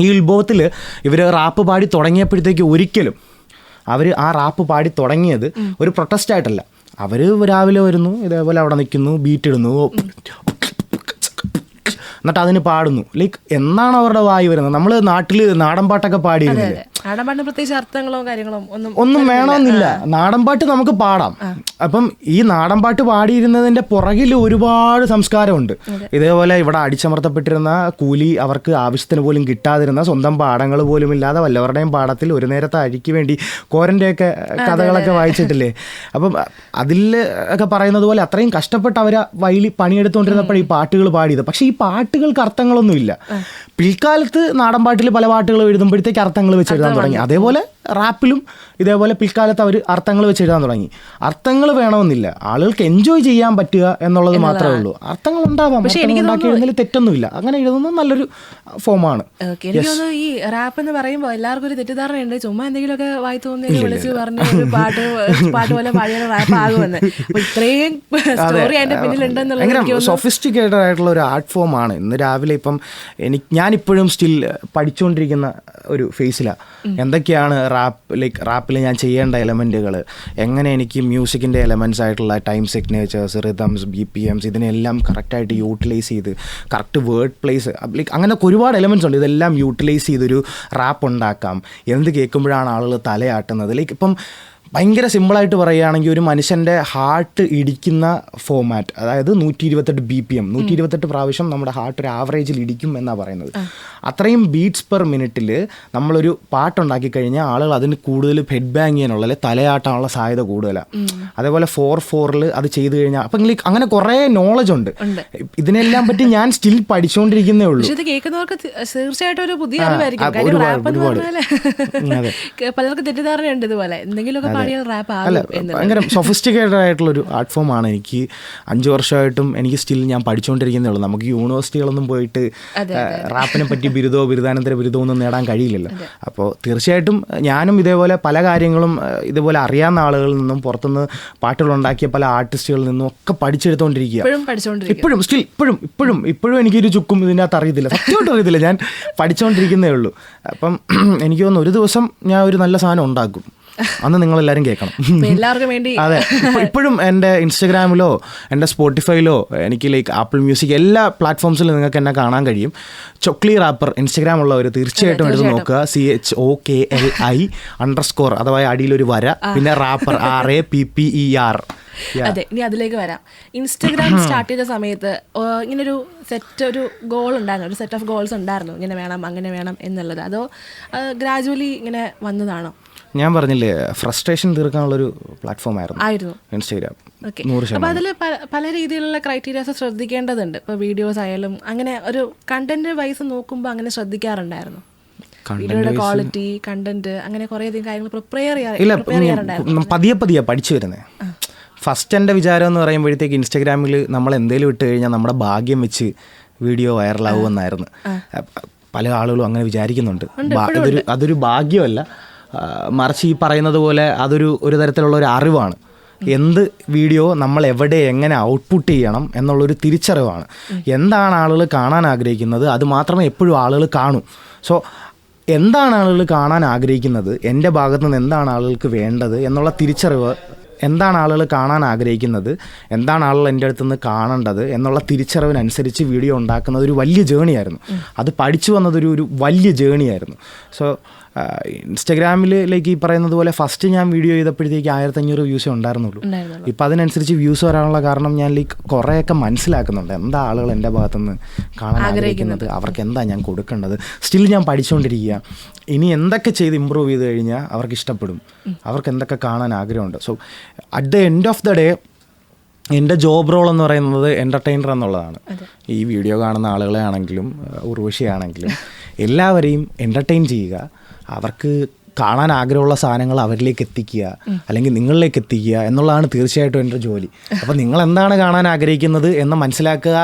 B: ഈ ഉത്ഭവത്തിൽ ഇവർ റാപ്പ് പാടി തുടങ്ങിയപ്പോഴത്തേക്ക് ഒരിക്കലും അവർ ആ റാപ്പ് പാടി തുടങ്ങിയത് ഒരു പ്രൊട്ടസ്റ്റ് ആയിട്ടല്ല. അവർ രാവിലെ വരുന്നു, ഇതേപോലെ അവിടെ നിൽക്കുന്നു, ബീറ്റ് ഇടുന്നു, എന്നിട്ട് അതിന് പാടുന്നു. ലൈക്ക് എന്നാണ് അവരുടെ വായി വരുന്നത്? നമ്മൾ നാട്ടിൽ നാടൻ പാട്ടൊക്കെ പാടിയിരുന്നില്ലേ?
A: നാടൻ പാട്ടിന് പ്രത്യേകിച്ച് അർത്ഥങ്ങളോ കാര്യങ്ങളോ
B: ഒന്നും വേണമെന്നില്ല. നാടൻ പാട്ട് നമുക്ക് പാടാം. അപ്പം ഈ നാടൻ പാട്ട് പാടിയിരുന്നതിൻ്റെ പുറകിൽ ഒരുപാട് സംസ്കാരമുണ്ട്. ഇതേപോലെ ഇവിടെ അടിച്ചമർത്തപ്പെട്ടിരുന്ന കൂലി അവർക്ക് ആവശ്യത്തിന് പോലും കിട്ടാതിരുന്ന, സ്വന്തം പാടങ്ങൾ പോലും ഇല്ലാതെ വല്ലവരുടെയും പാടത്തിൽ ഒരു നേരത്തെ അഴിക്ക് വേണ്ടി കോരൻ്റെയൊക്കെ കഥകളൊക്കെ വായിച്ചിട്ടില്ലേ? അപ്പം അതിൽ ഒക്കെ പറയുന്നത് പോലെ അത്രയും കഷ്ടപ്പെട്ട് അവർ വയലിൽ പണിയെടുത്തുകൊണ്ടിരുന്നപ്പോൾ ഈ പാട്ടുകൾ പാടിയത്. പക്ഷേ ഈ പാട്ടുകൾക്ക് അർത്ഥങ്ങളൊന്നുമില്ല. പിൽക്കാലത്ത് നാടൻ പാട്ടിൽ പല പാട്ടുകൾ എഴുതുമ്പോഴത്തേക്ക് അർത്ഥങ്ങൾ വെച്ച് എഴുതാൻ തുടങ്ങി. അതേപോലെ റാപ്പിലും ഇതേപോലെ പിൽക്കാലത്ത് അവർ അർത്ഥങ്ങൾ വെച്ച് എഴുതാൻ തുടങ്ങി. അർത്ഥങ്ങൾ വേണമെന്നില്ല, ആളുകൾക്ക് എൻജോയ് ചെയ്യാൻ പറ്റുക എന്നുള്ളത് മാത്രമേ ഉള്ളൂ. അർത്ഥങ്ങൾ ഉണ്ടാവാം, ഉണ്ടാക്കി എഴുതുന്നതിൽ തെറ്റൊന്നുമില്ല. അങ്ങനെ എഴുതുന്നത് നല്ലൊരു ഫോമാണ്.
A: എനിക്ക് തോന്നുന്നു ഈ റാപ്പ് എന്ന് പറയുമ്പോൾ എല്ലാവർക്കും ഒരു തെറ്റിദ്ധാരണയുണ്ട്, ചുമ്മാ എന്തെങ്കിലുമൊക്കെ വായി തോന്നി വിളിച്ച് പറഞ്ഞ ഒരു പാട്ട് പോലെ പാടിയ റാപ്പ് ആകുമെന്ന്. ഇത്രയും സ്റ്റോറി അതിന്റെ പിന്നിലുണ്ടെന്നുള്ള
B: സൊഫിസ്റ്റിക്കേറ്റഡ് ആയിട്ടുള്ള ഒരു ആർട്ട് ഫോമാണ്. ഇന്ന് രാവിലെ ഇപ്പം ഞാനിപ്പോഴും സ്റ്റിൽ പഠിച്ചുകൊണ്ടിരിക്കുന്ന ഒരു ഫേസിലാണ്. എന്തൊക്കെയാണ് റാപ്പിൽ ഞാൻ ചെയ്യേണ്ട എലമെൻറ്റുകൾ, എങ്ങനെ എനിക്ക് മ്യൂസിക്കിൻ്റെ എലമെൻറ്റ്സ് ആയിട്ടുള്ള ടൈം സിഗ്നേച്ചേഴ്സ്, റിതംസ്, BPMs ഇതിനെല്ലാം കറക്റ്റായിട്ട് യൂട്ടിലൈസ് ചെയ്ത് കറക്റ്റ് വേർഡ് പ്ലേസ്, അങ്ങനെ ഒരുപാട് എലമെൻറ്റ്സ് ഉണ്ട്. ഇതെല്ലാം യൂട്ടിലൈസ് ചെയ്തൊരു റാപ്പ് ഉണ്ടാക്കാം. എന്ത് കേൾക്കുമ്പോഴാണ് ആളുകൾ തലയാട്ടുന്നത്. ഇപ്പം ഭയങ്കര സിമ്പിളായിട്ട് പറയുകയാണെങ്കിൽ ഒരു മനുഷ്യൻ്റെ ഹാർട്ട് ഇടിക്കുന്ന ഫോമാറ്റ്, അതായത് 128 BPM, 128 പ്രാവശ്യം നമ്മുടെ ഹാർട്ട് ഒരു ആവറേജിൽ ഇടിക്കും എന്നാണ് പറയുന്നത്. അത്രയും ബീറ്റ്സ് പെർ മിനിറ്റിൽ നമ്മളൊരു പാട്ടുണ്ടാക്കി കഴിഞ്ഞാൽ ആളുകൾ അതിന് കൂടുതൽ ഹെഡ് ബാങ് ചെയ്യാനുള്ള അല്ലെങ്കിൽ തലയാട്ടാനുള്ള സാധ്യത കൂടുതലാണ്. അതേപോലെ 4/4 അത് ചെയ്ത് കഴിഞ്ഞാൽ അപ്പം അങ്ങനെ കുറേ നോളജ് ഉണ്ട്. ഇതിനെല്ലാം പറ്റി ഞാൻ സ്റ്റിൽ പഠിച്ചുകൊണ്ടിരിക്കുന്നേ ഉള്ളൂ.
A: കേൾക്കുന്നവർക്ക് തീർച്ചയായിട്ടും ഒരു പുതിയ അറിവായിരിക്കും. പലർക്കും തെറ്റിദ്ധാരണയുണ്ട് ഇതുപോലെ എന്തെങ്കിലുമൊക്കെ
B: അല്ല, ഭയങ്കര സൊഫിസ്റ്റിക്കേറ്റഡ് ആയിട്ടുള്ളൊരു ആർട്ട് ഫോമാണ്. എനിക്ക് 5 വർഷമായിട്ടും എനിക്ക് സ്റ്റിൽ ഞാൻ പഠിച്ചുകൊണ്ടിരിക്കുന്നേ ഉള്ളൂ. നമുക്ക് യൂണിവേഴ്സിറ്റികളൊന്നും പോയിട്ട് റാപ്പിനെ പറ്റി ബിരുദാനന്തര ബിരുദമോ ഒന്നും നേടാൻ കഴിയില്ലല്ലോ. അപ്പോൾ തീർച്ചയായിട്ടും ഞാനും ഇതേപോലെ പല കാര്യങ്ങളും ഇതുപോലെ അറിയാവുന്ന ആളുകളിൽ നിന്നും പുറത്തുനിന്ന് പാട്ടുകളുണ്ടാക്കിയ പല ആർട്ടിസ്റ്റുകളിൽ നിന്നും ഒക്കെ പഠിച്ചെടുത്തുകൊണ്ടിരിക്കുക. ഇപ്പോഴും എനിക്കൊരു ചുക്കും ഇതിൻ്റെ അകത്ത് അറിയത്തില്ല, സത്യമായിട്ട് അറിയത്തില്ല. ഞാൻ പഠിച്ചുകൊണ്ടിരിക്കുന്നേ ഉള്ളൂ. അപ്പം എനിക്ക് തോന്നുന്നു ഒരു ദിവസം ഞാൻ ഒരു നല്ല സാധനം ഉണ്ടാക്കും. അന്ന് നിങ്ങളെല്ലാവരും കേൾക്കണം.
A: എല്ലാവർക്കും വേണ്ടി.
B: അതെ, ഇപ്പോഴും എൻ്റെ ഇൻസ്റ്റഗ്രാമിലോ എൻ്റെ സ്പോട്ടിഫൈയിലോ എനിക്ക് ആപ്പിൾ മ്യൂസിക് എല്ലാ പ്ലാറ്റ്ഫോംസിലും നിങ്ങൾക്ക് എന്നെ കാണാൻ കഴിയും. ചൊക്ലി റാപ്പർ ഇൻസ്റ്റഗ്രാം ഉള്ളവർ തീർച്ചയായിട്ടും എടുത്ത് നോക്കുക. CHOKLI_ അഥവാ അടിയിലൊരു വര, പിന്നെ റാപ്പർ RAPPER.
A: അതെ, ഇനി അതിലേക്ക് വരാം. ഇൻസ്റ്റഗ്രാം സ്റ്റാർട്ട് ചെയ്ത സമയത്ത് ഇങ്ങനൊരു ഒരു ഗോൾ ഉണ്ടായിരുന്നു, ഒരു സെറ്റ് ഓഫ് ഗോൾസ് ഉണ്ടായിരുന്നു, ഇങ്ങനെ വേണം അങ്ങനെ വേണം എന്നുള്ളത്. അതോ ഗ്രാജുവലി ഇങ്ങനെ വന്നതാണോ?
B: ഞാൻ പറഞ്ഞില്ലേ, ഫ്രസ്ട്രേഷൻ തീർക്കാനുള്ളൊരു പ്ലാറ്റ്ഫോം ആയിരുന്നു ഇൻസ്റ്റഗ്രാം.
A: അപ്പോൾ അതിൽ പല രീതിയിലുള്ള ക്രൈറ്റീരിയാസ് ശ്രദ്ധിക്കേണ്ടതുണ്ട്. ഇപ്പോൾ വീഡിയോസ് ആയാലും അങ്ങനെ ഒരു കണ്ടന്റ് വൈസ് നോക്കുമ്പോൾ അങ്ങനെ ശ്രദ്ധിക്കാറുണ്ടായിരുന്നു. വീഡിയോയുടെ ക്വാളിറ്റി, കണ്ടന്റ്, അങ്ങനെ കുറേയധികം കാര്യങ്ങൾ പ്രിപ്പയർ ചെയ്യാറുണ്ടായിരുന്നു.
B: പതിയെ പഠിച്ചു വരുന്നത്. ഫസ്റ്റ് എൻ്റെ വിചാരം എന്ന് പറയുമ്പോഴത്തേക്ക് ഇൻസ്റ്റഗ്രാമിൽ നമ്മൾ എന്തെങ്കിലും ഇട്ട് കഴിഞ്ഞാൽ നമ്മുടെ ഭാഗ്യം വെച്ച് വീഡിയോ വൈറലാവുമെന്നായിരുന്നു. പല ആളുകളും അങ്ങനെ വിചാരിക്കുന്നുണ്ട്. അതൊരു ഭാഗ്യമല്ല, മറിച്ച് ഈ പറയുന്നത് പോലെ ഒരു തരത്തിലുള്ള ഒരു അറിവാണ്. എന്ത് വീഡിയോ നമ്മൾ എവിടെ എങ്ങനെ ഔട്ട്പുട്ട് ചെയ്യണം എന്നുള്ളൊരു തിരിച്ചറിവാണ്. എന്താണ് ആളുകൾ കാണാൻ ആഗ്രഹിക്കുന്നത് അത് മാത്രമേ എപ്പോഴും ആളുകൾ കാണൂ. സോ എന്താണ് ആളുകൾ കാണാൻ ആഗ്രഹിക്കുന്നത്, എൻ്റെ ഭാഗത്തു നിന്ന് എന്താണ് ആളുകൾക്ക് വേണ്ടത് എന്നുള്ള തിരിച്ചറിവ്, എന്താണ് ആളുകൾ കാണാൻ ആഗ്രഹിക്കുന്നത്, എന്താണ് ആളുകൾ എൻ്റെ അടുത്തുനിന്ന് കാണേണ്ടത് എന്നുള്ള തിരിച്ചറിവിനനുസരിച്ച് വീഡിയോ ഉണ്ടാക്കുന്നത് ഒരു വലിയ ജേണിയായിരുന്നു. അത് പഠിച്ചു വന്നതൊരു വലിയ ജേണിയായിരുന്നു. സോ ഇൻസ്റ്റഗ്രാമിലേക്ക് ഈ പറയുന്നത് പോലെ ഫസ്റ്റ് ഞാൻ വീഡിയോ ചെയ്തപ്പോഴത്തേക്ക് 1500 വ്യൂസേ ഉണ്ടായിരുന്നുള്ളൂ. ഇപ്പം അതിനനുസരിച്ച് വ്യൂസ് വരാനുള്ള കാരണം ഞാൻ കുറേയൊക്കെ മനസ്സിലാക്കുന്നുണ്ട്. എന്താ ആളുകൾ എൻ്റെ ഭാഗത്തുനിന്ന് കാണാൻ ആഗ്രഹിക്കുന്നത്, അവർക്ക് എന്താ ഞാൻ കൊടുക്കേണ്ടത്. സ്റ്റിൽ ഞാൻ പഠിച്ചുകൊണ്ടിരിക്കുക. ഇനി എന്തൊക്കെ ചെയ്ത് ഇമ്പ്രൂവ് ചെയ്ത് കഴിഞ്ഞാൽ അവർക്ക് ഇഷ്ടപ്പെടും, അവർക്ക് എന്തൊക്കെ കാണാൻ ആഗ്രഹമുണ്ട്. So at the end of the day എൻ്റെ ജോബ് റോൾ എന്ന് പറയുന്നത് എൻ്റർടൈനർ എന്നുള്ളതാണ്. ഈ വീഡിയോ കാണുന്ന ആളുകളെ ആണെങ്കിലും ഉർവശിയാണെങ്കിലും എല്ലാവരെയും എൻ്റർടൈൻ ചെയ്യുക, അവർക്ക് കാണാൻ ആഗ്രഹമുള്ള സാധനങ്ങൾ അവരിലേക്ക് എത്തിക്കുക, അല്ലെങ്കിൽ നിങ്ങളിലേക്ക് എത്തിക്കുക എന്നുള്ളതാണ് തീർച്ചയായിട്ടും എൻ്റെ ജോലി. അപ്പോൾ നിങ്ങൾ എന്താണ് കാണാൻ ആഗ്രഹിക്കുന്നത് എന്ന് മനസ്സിലാക്കുക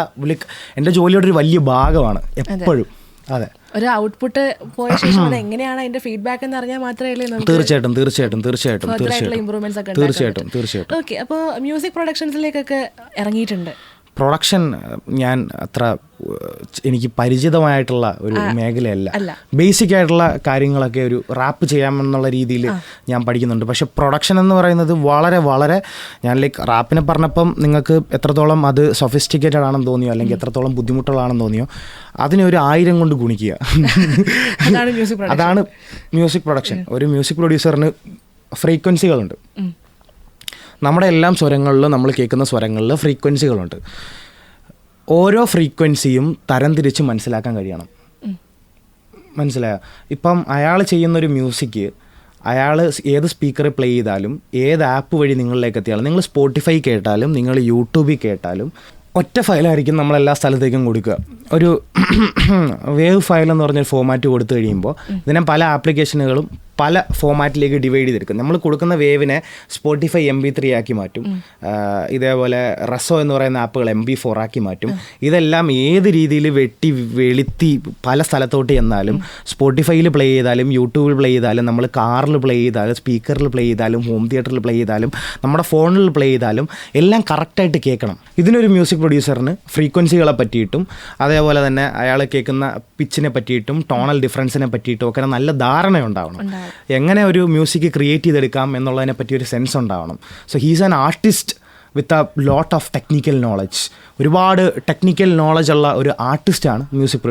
B: എൻ്റെ ജോലിയുടെ ഒരു വലിയ ഭാഗമാണ് എപ്പോഴും. അതെ,
A: ഒരു ഔട്ട്പുട്ട് പോയ ശേഷം അത് എങ്ങനെയാണ് അതിന്റെ ഫീഡ്ബാക്ക് എന്ന് അറിഞ്ഞാൽ മാത്രമേ
B: തീർച്ചയായിട്ടും.
A: ഇംപ്രൂവ്മെന്റ്സ് ഒക്കെ. ഓക്കെ, അപ്പോൾ മ്യൂസിക് പ്രൊഡക്ഷൻസിലേക്കൊക്കെ ഇറങ്ങിയിട്ടുണ്ട്.
B: പ്രൊഡക്ഷൻ ഞാൻ അത്ര എനിക്ക് പരിചിതമായിട്ടുള്ള ഒരു മേഖലയല്ല. ബേസിക് ആയിട്ടുള്ള കാര്യങ്ങളൊക്കെ ഒരു റാപ്പ് ചെയ്യാമെന്നുള്ള രീതിയിൽ ഞാൻ പഠിക്കുന്നുണ്ട്. പക്ഷെ പ്രൊഡക്ഷൻ എന്ന് പറയുന്നത് വളരെ വളരെ ഞാൻ ലൈക്ക് റാപ്പിനെ പറഞ്ഞപ്പം നിങ്ങൾക്ക് എത്രത്തോളം അത് സൊഫിസ്റ്റിക്കേറ്റഡ് ആണെന്ന് തോന്നിയോ അല്ലെങ്കിൽ എത്രത്തോളം ബുദ്ധിമുട്ടുള്ളതാണെന്ന് തോന്നിയോ അതിനെ ഒരു 1000 കൊണ്ട് ഗുണിക്കുക. അതാണ് മ്യൂസിക് പ്രൊഡക്ഷൻ. ഒരു മ്യൂസിക് പ്രൊഡ്യൂസറിന് ഫ്രീക്വൻസികളുണ്ട്. നമ്മുടെ എല്ലാം സ്വരങ്ങളിലും നമ്മൾ കേൾക്കുന്ന സ്വരങ്ങളിൽ ഫ്രീക്വൻസികളുണ്ട്. ഓരോ ഫ്രീക്വൻസിയും തരംതിരിച്ച് മനസ്സിലാക്കാൻ കഴിയണം. മനസ്സിലായോ? ഇപ്പം അയാൾ ചെയ്യുന്നൊരു മ്യൂസിക് അയാൾ ഏത് സ്പീക്കറിൽ പ്ലേ ചെയ്താലും ഏത് ആപ്പ് വഴി നിങ്ങളിലേക്ക് എത്തിയാലും നിങ്ങൾ സ്പോട്ടിഫൈ കേട്ടാലും നിങ്ങൾ യൂട്യൂബിൽ കേട്ടാലും ഒറ്റ ഫയലായിരിക്കും നമ്മളെല്ലാ സ്ഥലത്തേക്കും കൊടുക്കുക. ഒരു വേവ് ഫയൽ എന്ന് പറഞ്ഞൊരു ഫോമാറ്റ് കൊടുത്തു കഴിയുമ്പോൾ ഇതിനെ പല ആപ്ലിക്കേഷനുകളും പല ഫോമാറ്റിലേക്ക് ഡിവൈഡ് ചെയ്തെടുക്കും. നമ്മൾ കൊടുക്കുന്ന വേവിനെ സ്പോട്ടിഫൈ MP3 ആക്കി മാറ്റും. ഇതേപോലെ റസോ എന്ന് പറയുന്ന ആപ്പുകൾ MP4 ആക്കി മാറ്റും. ഇതെല്ലാം ഏത് രീതിയിൽ വെളുത്തി പല സ്ഥലത്തോട്ട് ചെന്നാലും സ്പോട്ടിഫൈയിൽ പ്ലേ ചെയ്താലും യൂട്യൂബിൽ പ്ലേ ചെയ്താലും നമ്മൾ കാറിൽ പ്ലേ ചെയ്താലും സ്പീക്കറിൽ പ്ലേ ചെയ്താലും ഹോം തിയേറ്ററിൽ പ്ലേ ചെയ്താലും നമ്മുടെ ഫോണിൽ പ്ലേ ചെയ്താലും എല്ലാം കറക്റ്റായിട്ട് കേൾക്കണം. ഇതിനൊരു മ്യൂസിക് പ്രൊഡ്യൂസറിന് ഫ്രീക്വൻസികളെ പറ്റിയിട്ടും അതേപോലെ തന്നെ അയാൾ കേൾക്കുന്ന പിച്ചിനെ പറ്റിയിട്ടും ടോണൽ ഡിഫറൻസിനെ പറ്റിയിട്ടും ഒക്കെ നല്ല ധാരണ ഉണ്ടാവണം. എങ്ങനെ ഒരു മ്യൂസിക് ക്രിയേറ്റ് ചെയ്തെടുക്കാം എന്നുള്ളതിനെ പറ്റി ഒരു സെൻസ് ഉണ്ടാവണം. So he's an artist with a lot of technical knowledge. ഒരുപാട് ടെക്നിക്കൽ നോളജ് ഉള്ള ഒരു ആർട്ടിസ്റ്റാണ് മ്യൂസിക്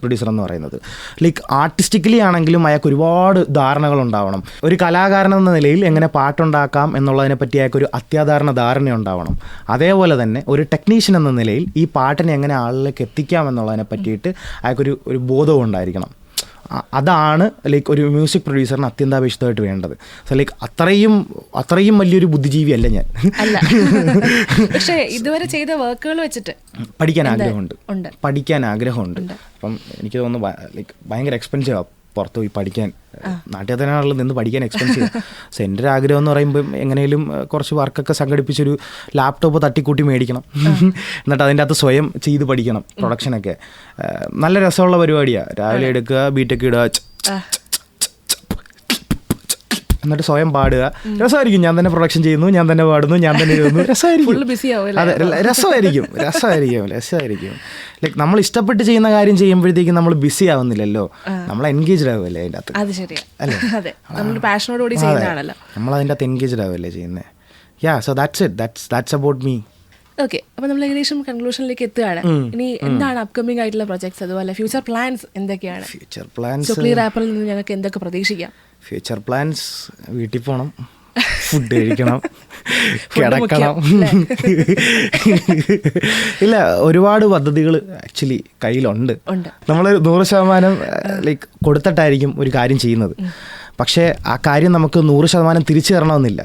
B: പ്രൊഡ്യൂസർ എന്ന് പറയുന്നത്. ലൈക്ക് ആർട്ടിസ്റ്റിക്കലി ആണെങ്കിലും അയാൾക്ക് ഒരുപാട് ധാരണകളുണ്ടാവണം. ഒരു കലാകാരൻ എന്ന നിലയിൽ എങ്ങനെ പാട്ടുണ്ടാക്കാം എന്നുള്ളതിനെ പറ്റി അയാൾക്ക് ഒരു അത്യാധാരണ ധാരണ ഉണ്ടാവണം. അതേപോലെ തന്നെ ഒരു ടെക്നീഷ്യൻ എന്ന നിലയിൽ ഈ പാട്ടിനെ എങ്ങനെ ആളിലേക്ക് എത്തിക്കാം എന്നുള്ളതിനെ പറ്റിയിട്ട് അയാൾക്കൊരു ബോധവും ഉണ്ടായിരിക്കണം. അതാണ് ലൈക്ക് ഒരു മ്യൂസിക് പ്രൊഡ്യൂസറിന് അത്യന്താപേക്ഷിതമായിട്ട് വേണ്ടത്. സോ ലൈക്ക് അത്രയും വലിയൊരു ബുദ്ധിജീവിയല്ല ഞാൻ.
A: പക്ഷേ ഇതുവരെ ചെയ്ത വർക്കുകൾ വെച്ചിട്ട്
B: പഠിക്കാൻ ആഗ്രഹമുണ്ട്. അപ്പം എനിക്ക് തോന്നുന്നു ലൈക്ക് ഭയങ്കര എക്സ്പെൻസീവാണ് പുറത്ത് പോയി പഠിക്കാൻ. നാട്ടിൽ തന്നെയാണല്ലോ നിന്ന് പഠിക്കാൻ എക്സ്പെൻസീവ്. സോ എൻ്റെ ഒരു ആഗ്രഹം എന്ന് പറയുമ്പോൾ എങ്ങനെയും കുറച്ച് വർക്കൊക്കെ സംഘടിപ്പിച്ചൊരു ലാപ്ടോപ്പ് തട്ടിക്കൂട്ടി മേടിക്കണം. എന്നിട്ട് അതിൻ്റെ അകത്ത് സ്വയം ചെയ്ത് പഠിക്കണം. പ്രൊഡക്ഷനൊക്കെ നല്ല രസമുള്ള പരിപാടിയാണ്. രാവിലെ എടുക്കുക, ബീറ്റൊക്കെ ഇടുക, എന്നിട്ട് സ്വയം പാടുക. രസമായിരിക്കും. ഞാൻ തന്നെ പ്രൊഡക്ഷൻ ചെയ്യുന്നു, ഞാൻ തന്നെ പാടുന്നു, ഞാൻ തന്നെ എഴുതുന്നു. രസമായിരിക്കും. അതെ, രസമായിരിക്കും. ലൈക്ക് നമ്മൾ ഇഷ്ടപ്പെട്ട് ചെയ്യുന്ന കാര്യം ചെയ്യുമ്പോഴത്തേക്കും നമ്മൾ ബിസി ആവുന്നില്ലല്ലോ, നമ്മൾ എൻഗേജ്ഡ് ആവുമല്ലേ അതിൻ്റെ അകത്ത്. അല്ലേ, നമ്മൾ അതിൻ്റെ അകത്ത് എൻഗേജ്ഡ് ആവുമല്ലേ ചെയ്യുന്നത്. So that's about me.
A: Okay, അപ്പോൾ നമ്മൾ ഏകദേശം കൺക്ലൂഷനിലേക്ക് എത്തുകയാണ്. ഇനി എന്താണ് അപ്കമിംഗ് ആയിട്ടുള്ള പ്രൊജക്ട്സ്, അതുപോലെ ഫ്യൂച്ചർ പ്ലാൻസ് എന്തൊക്കെയാണ്?
B: ഫ്യൂച്ചർ പ്ലാൻസ്
A: സുക്ലി റാപ്പിൽ നിന്ന് ഞങ്ങൾക്ക് എന്തൊക്കെ പ്രതീക്ഷിക്കാം?
B: ഫ്യൂച്ചർ പ്ലാൻസ് വീട്ടിൽ പോകണം, ഫുഡ് കഴിക്കണം, കിടക്കണം. ഇല്ല, ഒരുപാട് പദ്ധതികൾ ആക്ച്വലി കയ്യിലുണ്ട്. നമ്മൾ 100% ലൈക്ക് കൊടുത്തിട്ടായിരിക്കും ഒരു കാര്യം ചെയ്യുന്നത്. പക്ഷേ ആ കാര്യം നമുക്ക് 100% തിരിച്ചു തരണമെന്നില്ല.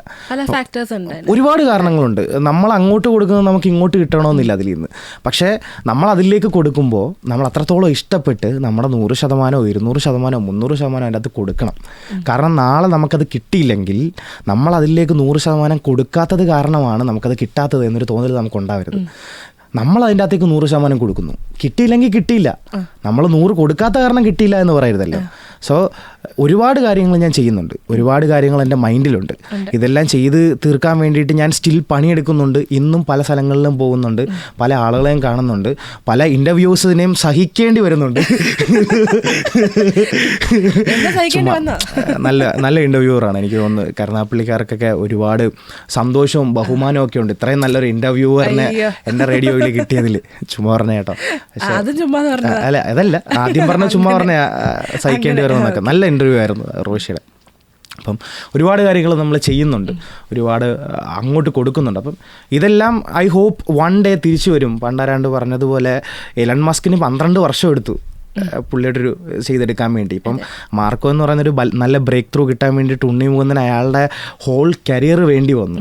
B: ഒരുപാട് കാരണങ്ങളുണ്ട്. നമ്മൾ അങ്ങോട്ട് കൊടുക്കുന്നത് നമുക്ക് ഇങ്ങോട്ട് കിട്ടണമെന്നില്ല അതിൽ നിന്ന്. പക്ഷേ നമ്മൾ അതിലേക്ക് കൊടുക്കുമ്പോൾ നമ്മൾ അത്രത്തോളം ഇഷ്ടപ്പെട്ട് നമ്മുടെ 100%, 200%, 300% അതിൻ്റെ അകത്ത് കൊടുക്കണം. കാരണം നാളെ നമുക്കത് കിട്ടിയില്ലെങ്കിൽ നമ്മൾ അതിലേക്ക് 100% കൊടുക്കാത്തത് കാരണമാണ് നമുക്കത് കിട്ടാത്തത് എന്നൊരു തോന്നൽ നമുക്കുണ്ടാവരുത്. നമ്മൾ അതിൻ്റെ അകത്തേക്ക് 100% കൊടുക്കുന്നു, കിട്ടിയില്ലെങ്കിൽ കിട്ടിയില്ല. നമ്മൾ 100 കൊടുക്കാത്ത കാരണം കിട്ടിയില്ല എന്ന് പറയരുതല്ലോ. സോ ഒരുപാട് കാര്യങ്ങൾ ഞാൻ ചെയ്യുന്നുണ്ട്, ഒരുപാട് കാര്യങ്ങൾ എൻ്റെ മൈൻഡിലുണ്ട്. ഇതെല്ലാം ചെയ്ത് തീർക്കാൻ വേണ്ടിയിട്ട് ഞാൻ സ്റ്റിൽ പണിയെടുക്കുന്നുണ്ട്. ഇന്നും പല സ്ഥലങ്ങളിലും പോകുന്നുണ്ട്, പല ആളുകളെയും കാണുന്നുണ്ട്, പല ഇൻ്റർവ്യൂസിനെയും സഹിക്കേണ്ടി വരുന്നുണ്ട്. നല്ല ഇൻ്റർവ്യൂവറാണ് എനിക്ക് തോന്നുന്നത്. കരുനാഗപ്പള്ളിക്കാർക്കൊക്കെ ഒരുപാട് സന്തോഷവും ബഹുമാനവും ഒക്കെ ഉണ്ട് ഇത്രയും നല്ലൊരു ഇൻ്റർവ്യൂവറിനെ എൻ്റെ റേഡിയോയിൽ കിട്ടിയതിൽ. ചുമ്മാ പറഞ്ഞ കേട്ടോ, അല്ല അതല്ല, ആദ്യം പറഞ്ഞ ചുമ്മാ പറഞ്ഞ സഹിക്കേണ്ടി വരുമെന്നൊക്കെ. നല്ല ഇൻ്റർവ്യൂ ആയിരുന്നു റോഷിയുടെ. അപ്പം ഒരുപാട് കാര്യങ്ങൾ നമ്മൾ ചെയ്യുന്നുണ്ട്, ഒരുപാട് അങ്ങോട്ട് കൊടുക്കുന്നുണ്ട്. അപ്പം ഇതെല്ലാം ഐ ഹോപ്പ് വൺ ഡേ തിരിച്ചു വരും. പണ്ടാരാണ്ട് പറഞ്ഞതുപോലെ എലൺ മസ്കിന് 12 വർഷം എടുത്തു പുള്ളിയുടെ ഒരു ചെയ്തെടുക്കാൻ വേണ്ടി. ഇപ്പം മാർക്കോ എന്ന് പറയുന്നൊരു നല്ല ബ്രേക്ക് ത്രൂ കിട്ടാൻ വേണ്ടിയിട്ട് ഉണ്ണി മുകുന്ദൻ അയാളുടെ ഹോൾ കരിയർ വേണ്ടി വന്നു.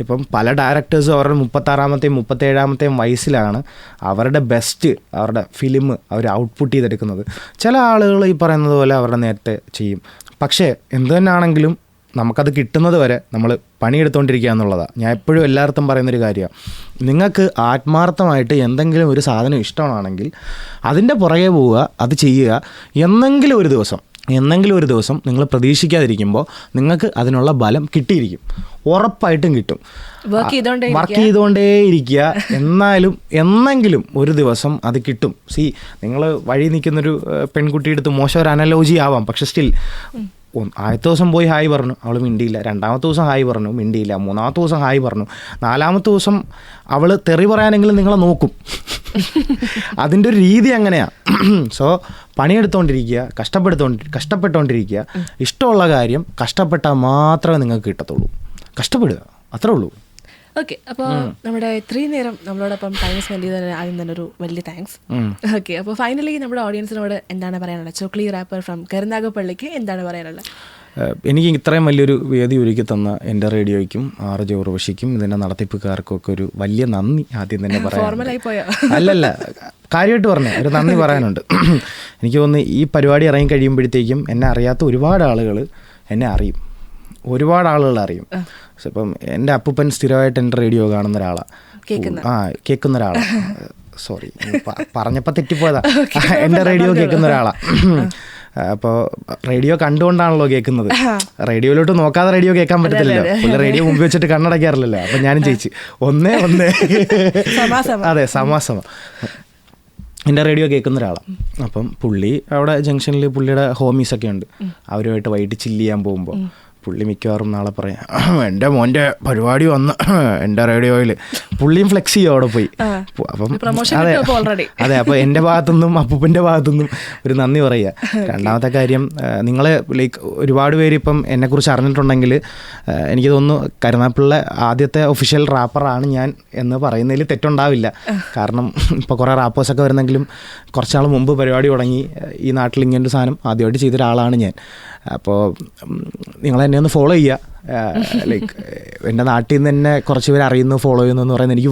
B: ഇപ്പം പല ഡയറക്ടേഴ്സും അവരുടെ 36-ാമത്തെയും 37-ാമത്തെയും വയസ്സിലാണ് അവരുടെ ബെസ്റ്റ് അവരുടെ ഫിലിം അവർ ഔട്ട്പുട്ട് ചെയ്തെടുക്കുന്നത്. ചില ആളുകൾ ഈ പറയുന്നത് പോലെ അവരുടെ നേരത്തെ ചെയ്യും. പക്ഷേ എന്തു തന്നെയാണെങ്കിലും നമുക്കത് കിട്ടുന്നത് വരെ നമ്മൾ പണിയെടുത്തുകൊണ്ടിരിക്കുക എന്നുള്ളതാണ് ഞാൻ എപ്പോഴും എല്ലായിടത്തും പറയുന്നൊരു കാര്യമാണ്. നിങ്ങൾക്ക് ആത്മാർത്ഥമായിട്ട് എന്തെങ്കിലും ഒരു സാധനം ഇഷ്ടമാണെങ്കിൽ അതിൻ്റെ പുറകെ പോവുക, അത് ചെയ്യുക. എന്നെങ്കിലും ഒരു ദിവസം എന്നെങ്കിലും ഒരു ദിവസം നിങ്ങൾ പ്രതീക്ഷിക്കാതിരിക്കുമ്പോൾ നിങ്ങൾക്ക് അതിനുള്ള ബലം കിട്ടിയിരിക്കും, ഉറപ്പായിട്ടും കിട്ടും. വർക്ക് ചെയ്തുകൊണ്ടേയിരിക്കുക, എന്നെങ്കിലും ഒരു ദിവസം അത് കിട്ടും. നിങ്ങൾ വഴി നിൽക്കുന്നൊരു പെൺകുട്ടിയുടെ അടുത്ത് മോശം ഒരു അനലോജി ആവാം, പക്ഷെ സ്റ്റിൽ ആദ്യത്തെ ദിവസം പോയി ഹായ് പറഞ്ഞു, അവൾ മിണ്ടിയില്ല. രണ്ടാമത്തെ ദിവസം ഹായ് പറഞ്ഞു, മിണ്ടിയില്ല. മൂന്നാമത്തെ ദിവസം ഹായ് പറഞ്ഞു. നാലാമത്തെ ദിവസം അവൾ തെറി പറയാനെങ്കിലും നിങ്ങളെ നോക്കും. അതിൻ്റെ ഒരു രീതി അങ്ങനെയാണ്. സോ പണിയെടുത്തുകൊണ്ടിരിക്കുക, കഷ്ടപ്പെട്ടുകൊണ്ടിരിക്കുക. ഇഷ്ടമുള്ള കാര്യം കഷ്ടപ്പെട്ടാൽ മാത്രമേ നിങ്ങൾക്ക് കിട്ടത്തുള്ളൂ. കഷ്ടപ്പെടുക, അത്രേ ഉള്ളൂ.
A: ഓക്കെ, അപ്പോൾ നമ്മുടെ ഇത്രയും നേരം നമ്മളോടൊപ്പം ടൈം സ്പെൻഡ് ചെയ്തതിന് ആദ്യം തന്നെ ഒരു വലിയ താങ്ക്സ്. ഓക്കെ, അപ്പോൾ ഫൈനലി നമ്മുടെ ഓഡിയൻസിനോട് എന്താണ് പറയാനുള്ളത്? ചോക്ലി റാപ്പർ ഫ്രം കരുനാഗപ്പള്ളിക്ക് എന്താണ് പറയാനുള്ളത്?
B: എനിക്ക് ഇത്രയും വലിയൊരു വേദി ഒരുക്കി തന്ന എൻ്റെ റേഡിയോയ്ക്കും RJ ഉർവശിക്കും ഇതിൻ്റെ നടത്തിപ്പുകാർക്കും ഒക്കെ ഒരു വലിയ നന്ദി ആദ്യം തന്നെ പറയാം. അല്ലല്ല, കാര്യമായിട്ട് പറഞ്ഞേ ഒരു നന്ദി പറയാനുണ്ട്. എനിക്ക് തോന്നുന്നു ഈ പരിപാടി ഇറങ്ങി കഴിയുമ്പോഴത്തേക്കും എന്നെ അറിയാത്ത ഒരുപാട് ആളുകൾ എന്നെ അറിയും, ഒരുപാട് ആളുകൾ അറിയും. ഇപ്പം എൻ്റെ അപ്പൂപ്പൻ സ്ഥിരമായിട്ട് എൻ്റെ റേഡിയോ കാണുന്ന ഒരാളാണ്, കേൾക്കുന്ന ഒരാളാണ്. സോറി, പറഞ്ഞപ്പോൾ തെറ്റിപ്പോയതാ. എൻ്റെ റേഡിയോ കേൾക്കുന്ന ഒരാളാണ്. അപ്പോൾ റേഡിയോ കണ്ടുകൊണ്ടാണല്ലോ കേൾക്കുന്നത്. റേഡിയോയിലോട്ട് നോക്കാതെ റേഡിയോ കേൾക്കാൻ പറ്റത്തില്ലല്ലോ. പുള്ളി റേഡിയോ മുമ്പ് വെച്ചിട്ട് കണ്ണടയ്ക്കാറില്ലല്ലോ. അപ്പം ഞാനും ചേച്ചി ഒന്നേ അതെ സമാസമ എൻ്റെ റേഡിയോ കേൾക്കുന്ന ഒരാളാണ്. അപ്പം പുള്ളി അവിടെ ജംഗ്ഷനിൽ പുള്ളിയുടെ ഹോമീസൊക്കെ ഉണ്ട്. അവരുമായിട്ട് വൈകിട്ട് ചില്ല് ചെയ്യാൻ പോകുമ്പോൾ പുള്ളി മിക്കവാറും നാളെ പറയാം, എൻ്റെ മോൻ്റെ പരിപാടി വന്ന് എൻ്റെ റേഡിയോയിൽ. പുള്ളിയും ഫ്ലെക്സ് ചെയ്യും അവിടെ പോയി. അപ്പം അതെ, അപ്പോൾ എൻ്റെ ഭാഗത്തുനിന്നും അപ്പൂപ്പൻ്റെ ഭാഗത്തുനിന്നും ഒരു നന്ദി പറയുക. രണ്ടാമത്തെ കാര്യം, നിങ്ങൾ ഒരുപാട് പേര് ഇപ്പം എന്നെക്കുറിച്ച് അറിഞ്ഞിട്ടുണ്ടെങ്കിൽ എനിക്ക് തോന്നുന്നു കരുനാഗപ്പള്ളിയിലെ ആദ്യത്തെ ഒഫീഷ്യൽ റാപ്പറാണ് ഞാൻ എന്ന് പറയുന്നതിൽ തെറ്റുണ്ടാവില്ല. കാരണം ഇപ്പോൾ കുറേ റാപ്പേഴ്സൊക്കെ വരുന്നെങ്കിലും കുറച്ചാൾ മുമ്പ് പരിപാടി തുടങ്ങി ഈ നാട്ടിൽ ഇങ്ങനൊരു സാധനം ആദ്യമായിട്ട് ചെയ്ത ഒരാളാണ് ഞാൻ. അപ്പോൾ നിങ്ങളെന്നെ ഒന്ന് ഫോളോ ചെയ്യുക. എൻ്റെ നാട്ടിൽ നിന്ന് തന്നെ കുറച്ച് പേര് അറിയുന്നു, ഫോളോ ചെയ്യുന്നു എന്ന് പറയുന്നത് എനിക്ക്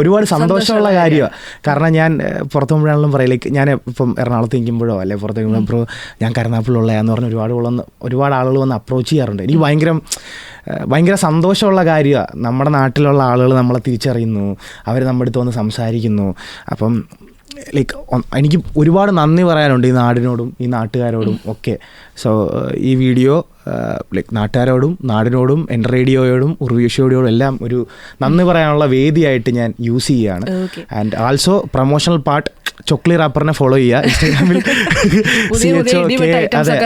B: ഒരുപാട് സന്തോഷമുള്ള കാര്യമാണ്. കാരണം ഞാൻ പുറത്ത് പോകുമ്പോഴാണെങ്കിലും പറയും, ഞാൻ ഇപ്പം എറണാകുളത്ത് നിൽക്കുമ്പോഴോ അല്ലെങ്കിൽ പുറത്ത് നിൽക്കുമ്പോൾ ഞാൻ കരുനാഗപ്പള്ളിയുള്ളതാന്ന് പറഞ്ഞ് ഒരുപാട് ആളുകൾ വന്ന് അപ്രോച്ച് ചെയ്യാറുണ്ട്. എനിക്ക് ഭയങ്കര സന്തോഷമുള്ള കാര്യമാണ്. നമ്മുടെ നാട്ടിലുള്ള ആളുകൾ നമ്മളെ തിരിച്ചറിയുന്നു, അവർ നമ്മുടെ അടുത്ത് വന്ന് സംസാരിക്കുന്നു. അപ്പം എനിക്ക് ഒരുപാട് നന്ദി പറയാനുണ്ട് ഈ നാടിനോടും ഈ നാട്ടുകാരോടും ഒക്കെ. സോ ഈ വീഡിയോ നാട്ടുകാരോടും നാടിനോടും എൻ്റെ റേഡിയോയോടും ഉർവശിയോടും എല്ലാം ഒരു നന്ദി പറയാനുള്ള വേദിയായിട്ട് ഞാൻ യൂസ് ചെയ്യുകയാണ്. And also promotional part Chokli റാപ്പറിനെ ഫോളോ ചെയ്യുക ഇൻസ്റ്റാഗ്രാമിൽ.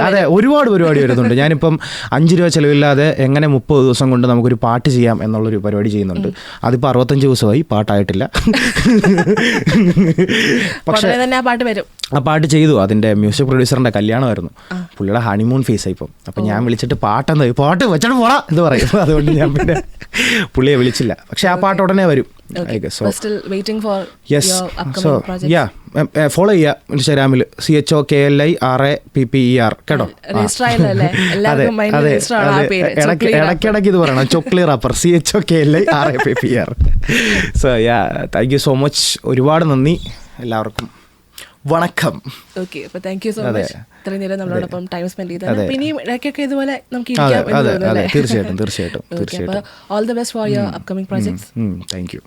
B: അതെ, ഒരുപാട് പരിപാടി വരുന്നുണ്ട്. ഞാനിപ്പം 5 രൂപ ചിലവില്ലാതെ എങ്ങനെ 30 ദിവസം കൊണ്ട് നമുക്കൊരു പാട്ട് ചെയ്യാം എന്നുള്ളൊരു പരിപാടി ചെയ്യുന്നുണ്ട്. അതിപ്പോൾ 65 ദിവസമായി, പാട്ടായിട്ടില്ല. പക്ഷേ ആ പാട്ട് ചെയ്തു. അതിൻ്റെ മ്യൂസിക് പ്രൊഡ്യൂസറിൻ്റെ കല്യാണമായിരുന്നു, പുള്ളിയുടെ ഹണിമൂൺ ഫേസായി ഇപ്പം. അപ്പം ഞാൻ വിളിച്ചിട്ട് പാട്ട് വെച്ചിട്ട് പോടാ എന്ന് പറയും. അതുകൊണ്ട് ഞാൻ പിന്നെ പുള്ളിയെ വിളിച്ചില്ല. പക്ഷെ ആ പാട്ട് ഉടനെ വരും. ഫോളോ ചെയ്യുക ഇൻസ്റ്റാഗ്രാമിൽ CHOKLIRAPPER കേട്ടോ. ഇടയ്ക്കിടയ്ക്ക് ഇത് പറയണം, Chokli rapper CHOKLIRAPPER. So thank you so much. ഒരുപാട് നന്ദി എല്ലാവർക്കും. വണക്കം.
A: ഓക്കെ, അപ്പോൾ താങ്ക് യു സോ മച്ച് ഇത്രയും നേരം നമ്മളോടൊപ്പം ടൈം സ്പെൻഡ് ചെയ്തത്. പിന്നെയും ഇടയ്ക്കൊക്കെ ഇതുപോലെ നമുക്ക്
B: തീർച്ചയായിട്ടും.
A: All the best for your upcoming projects.
B: Thank you.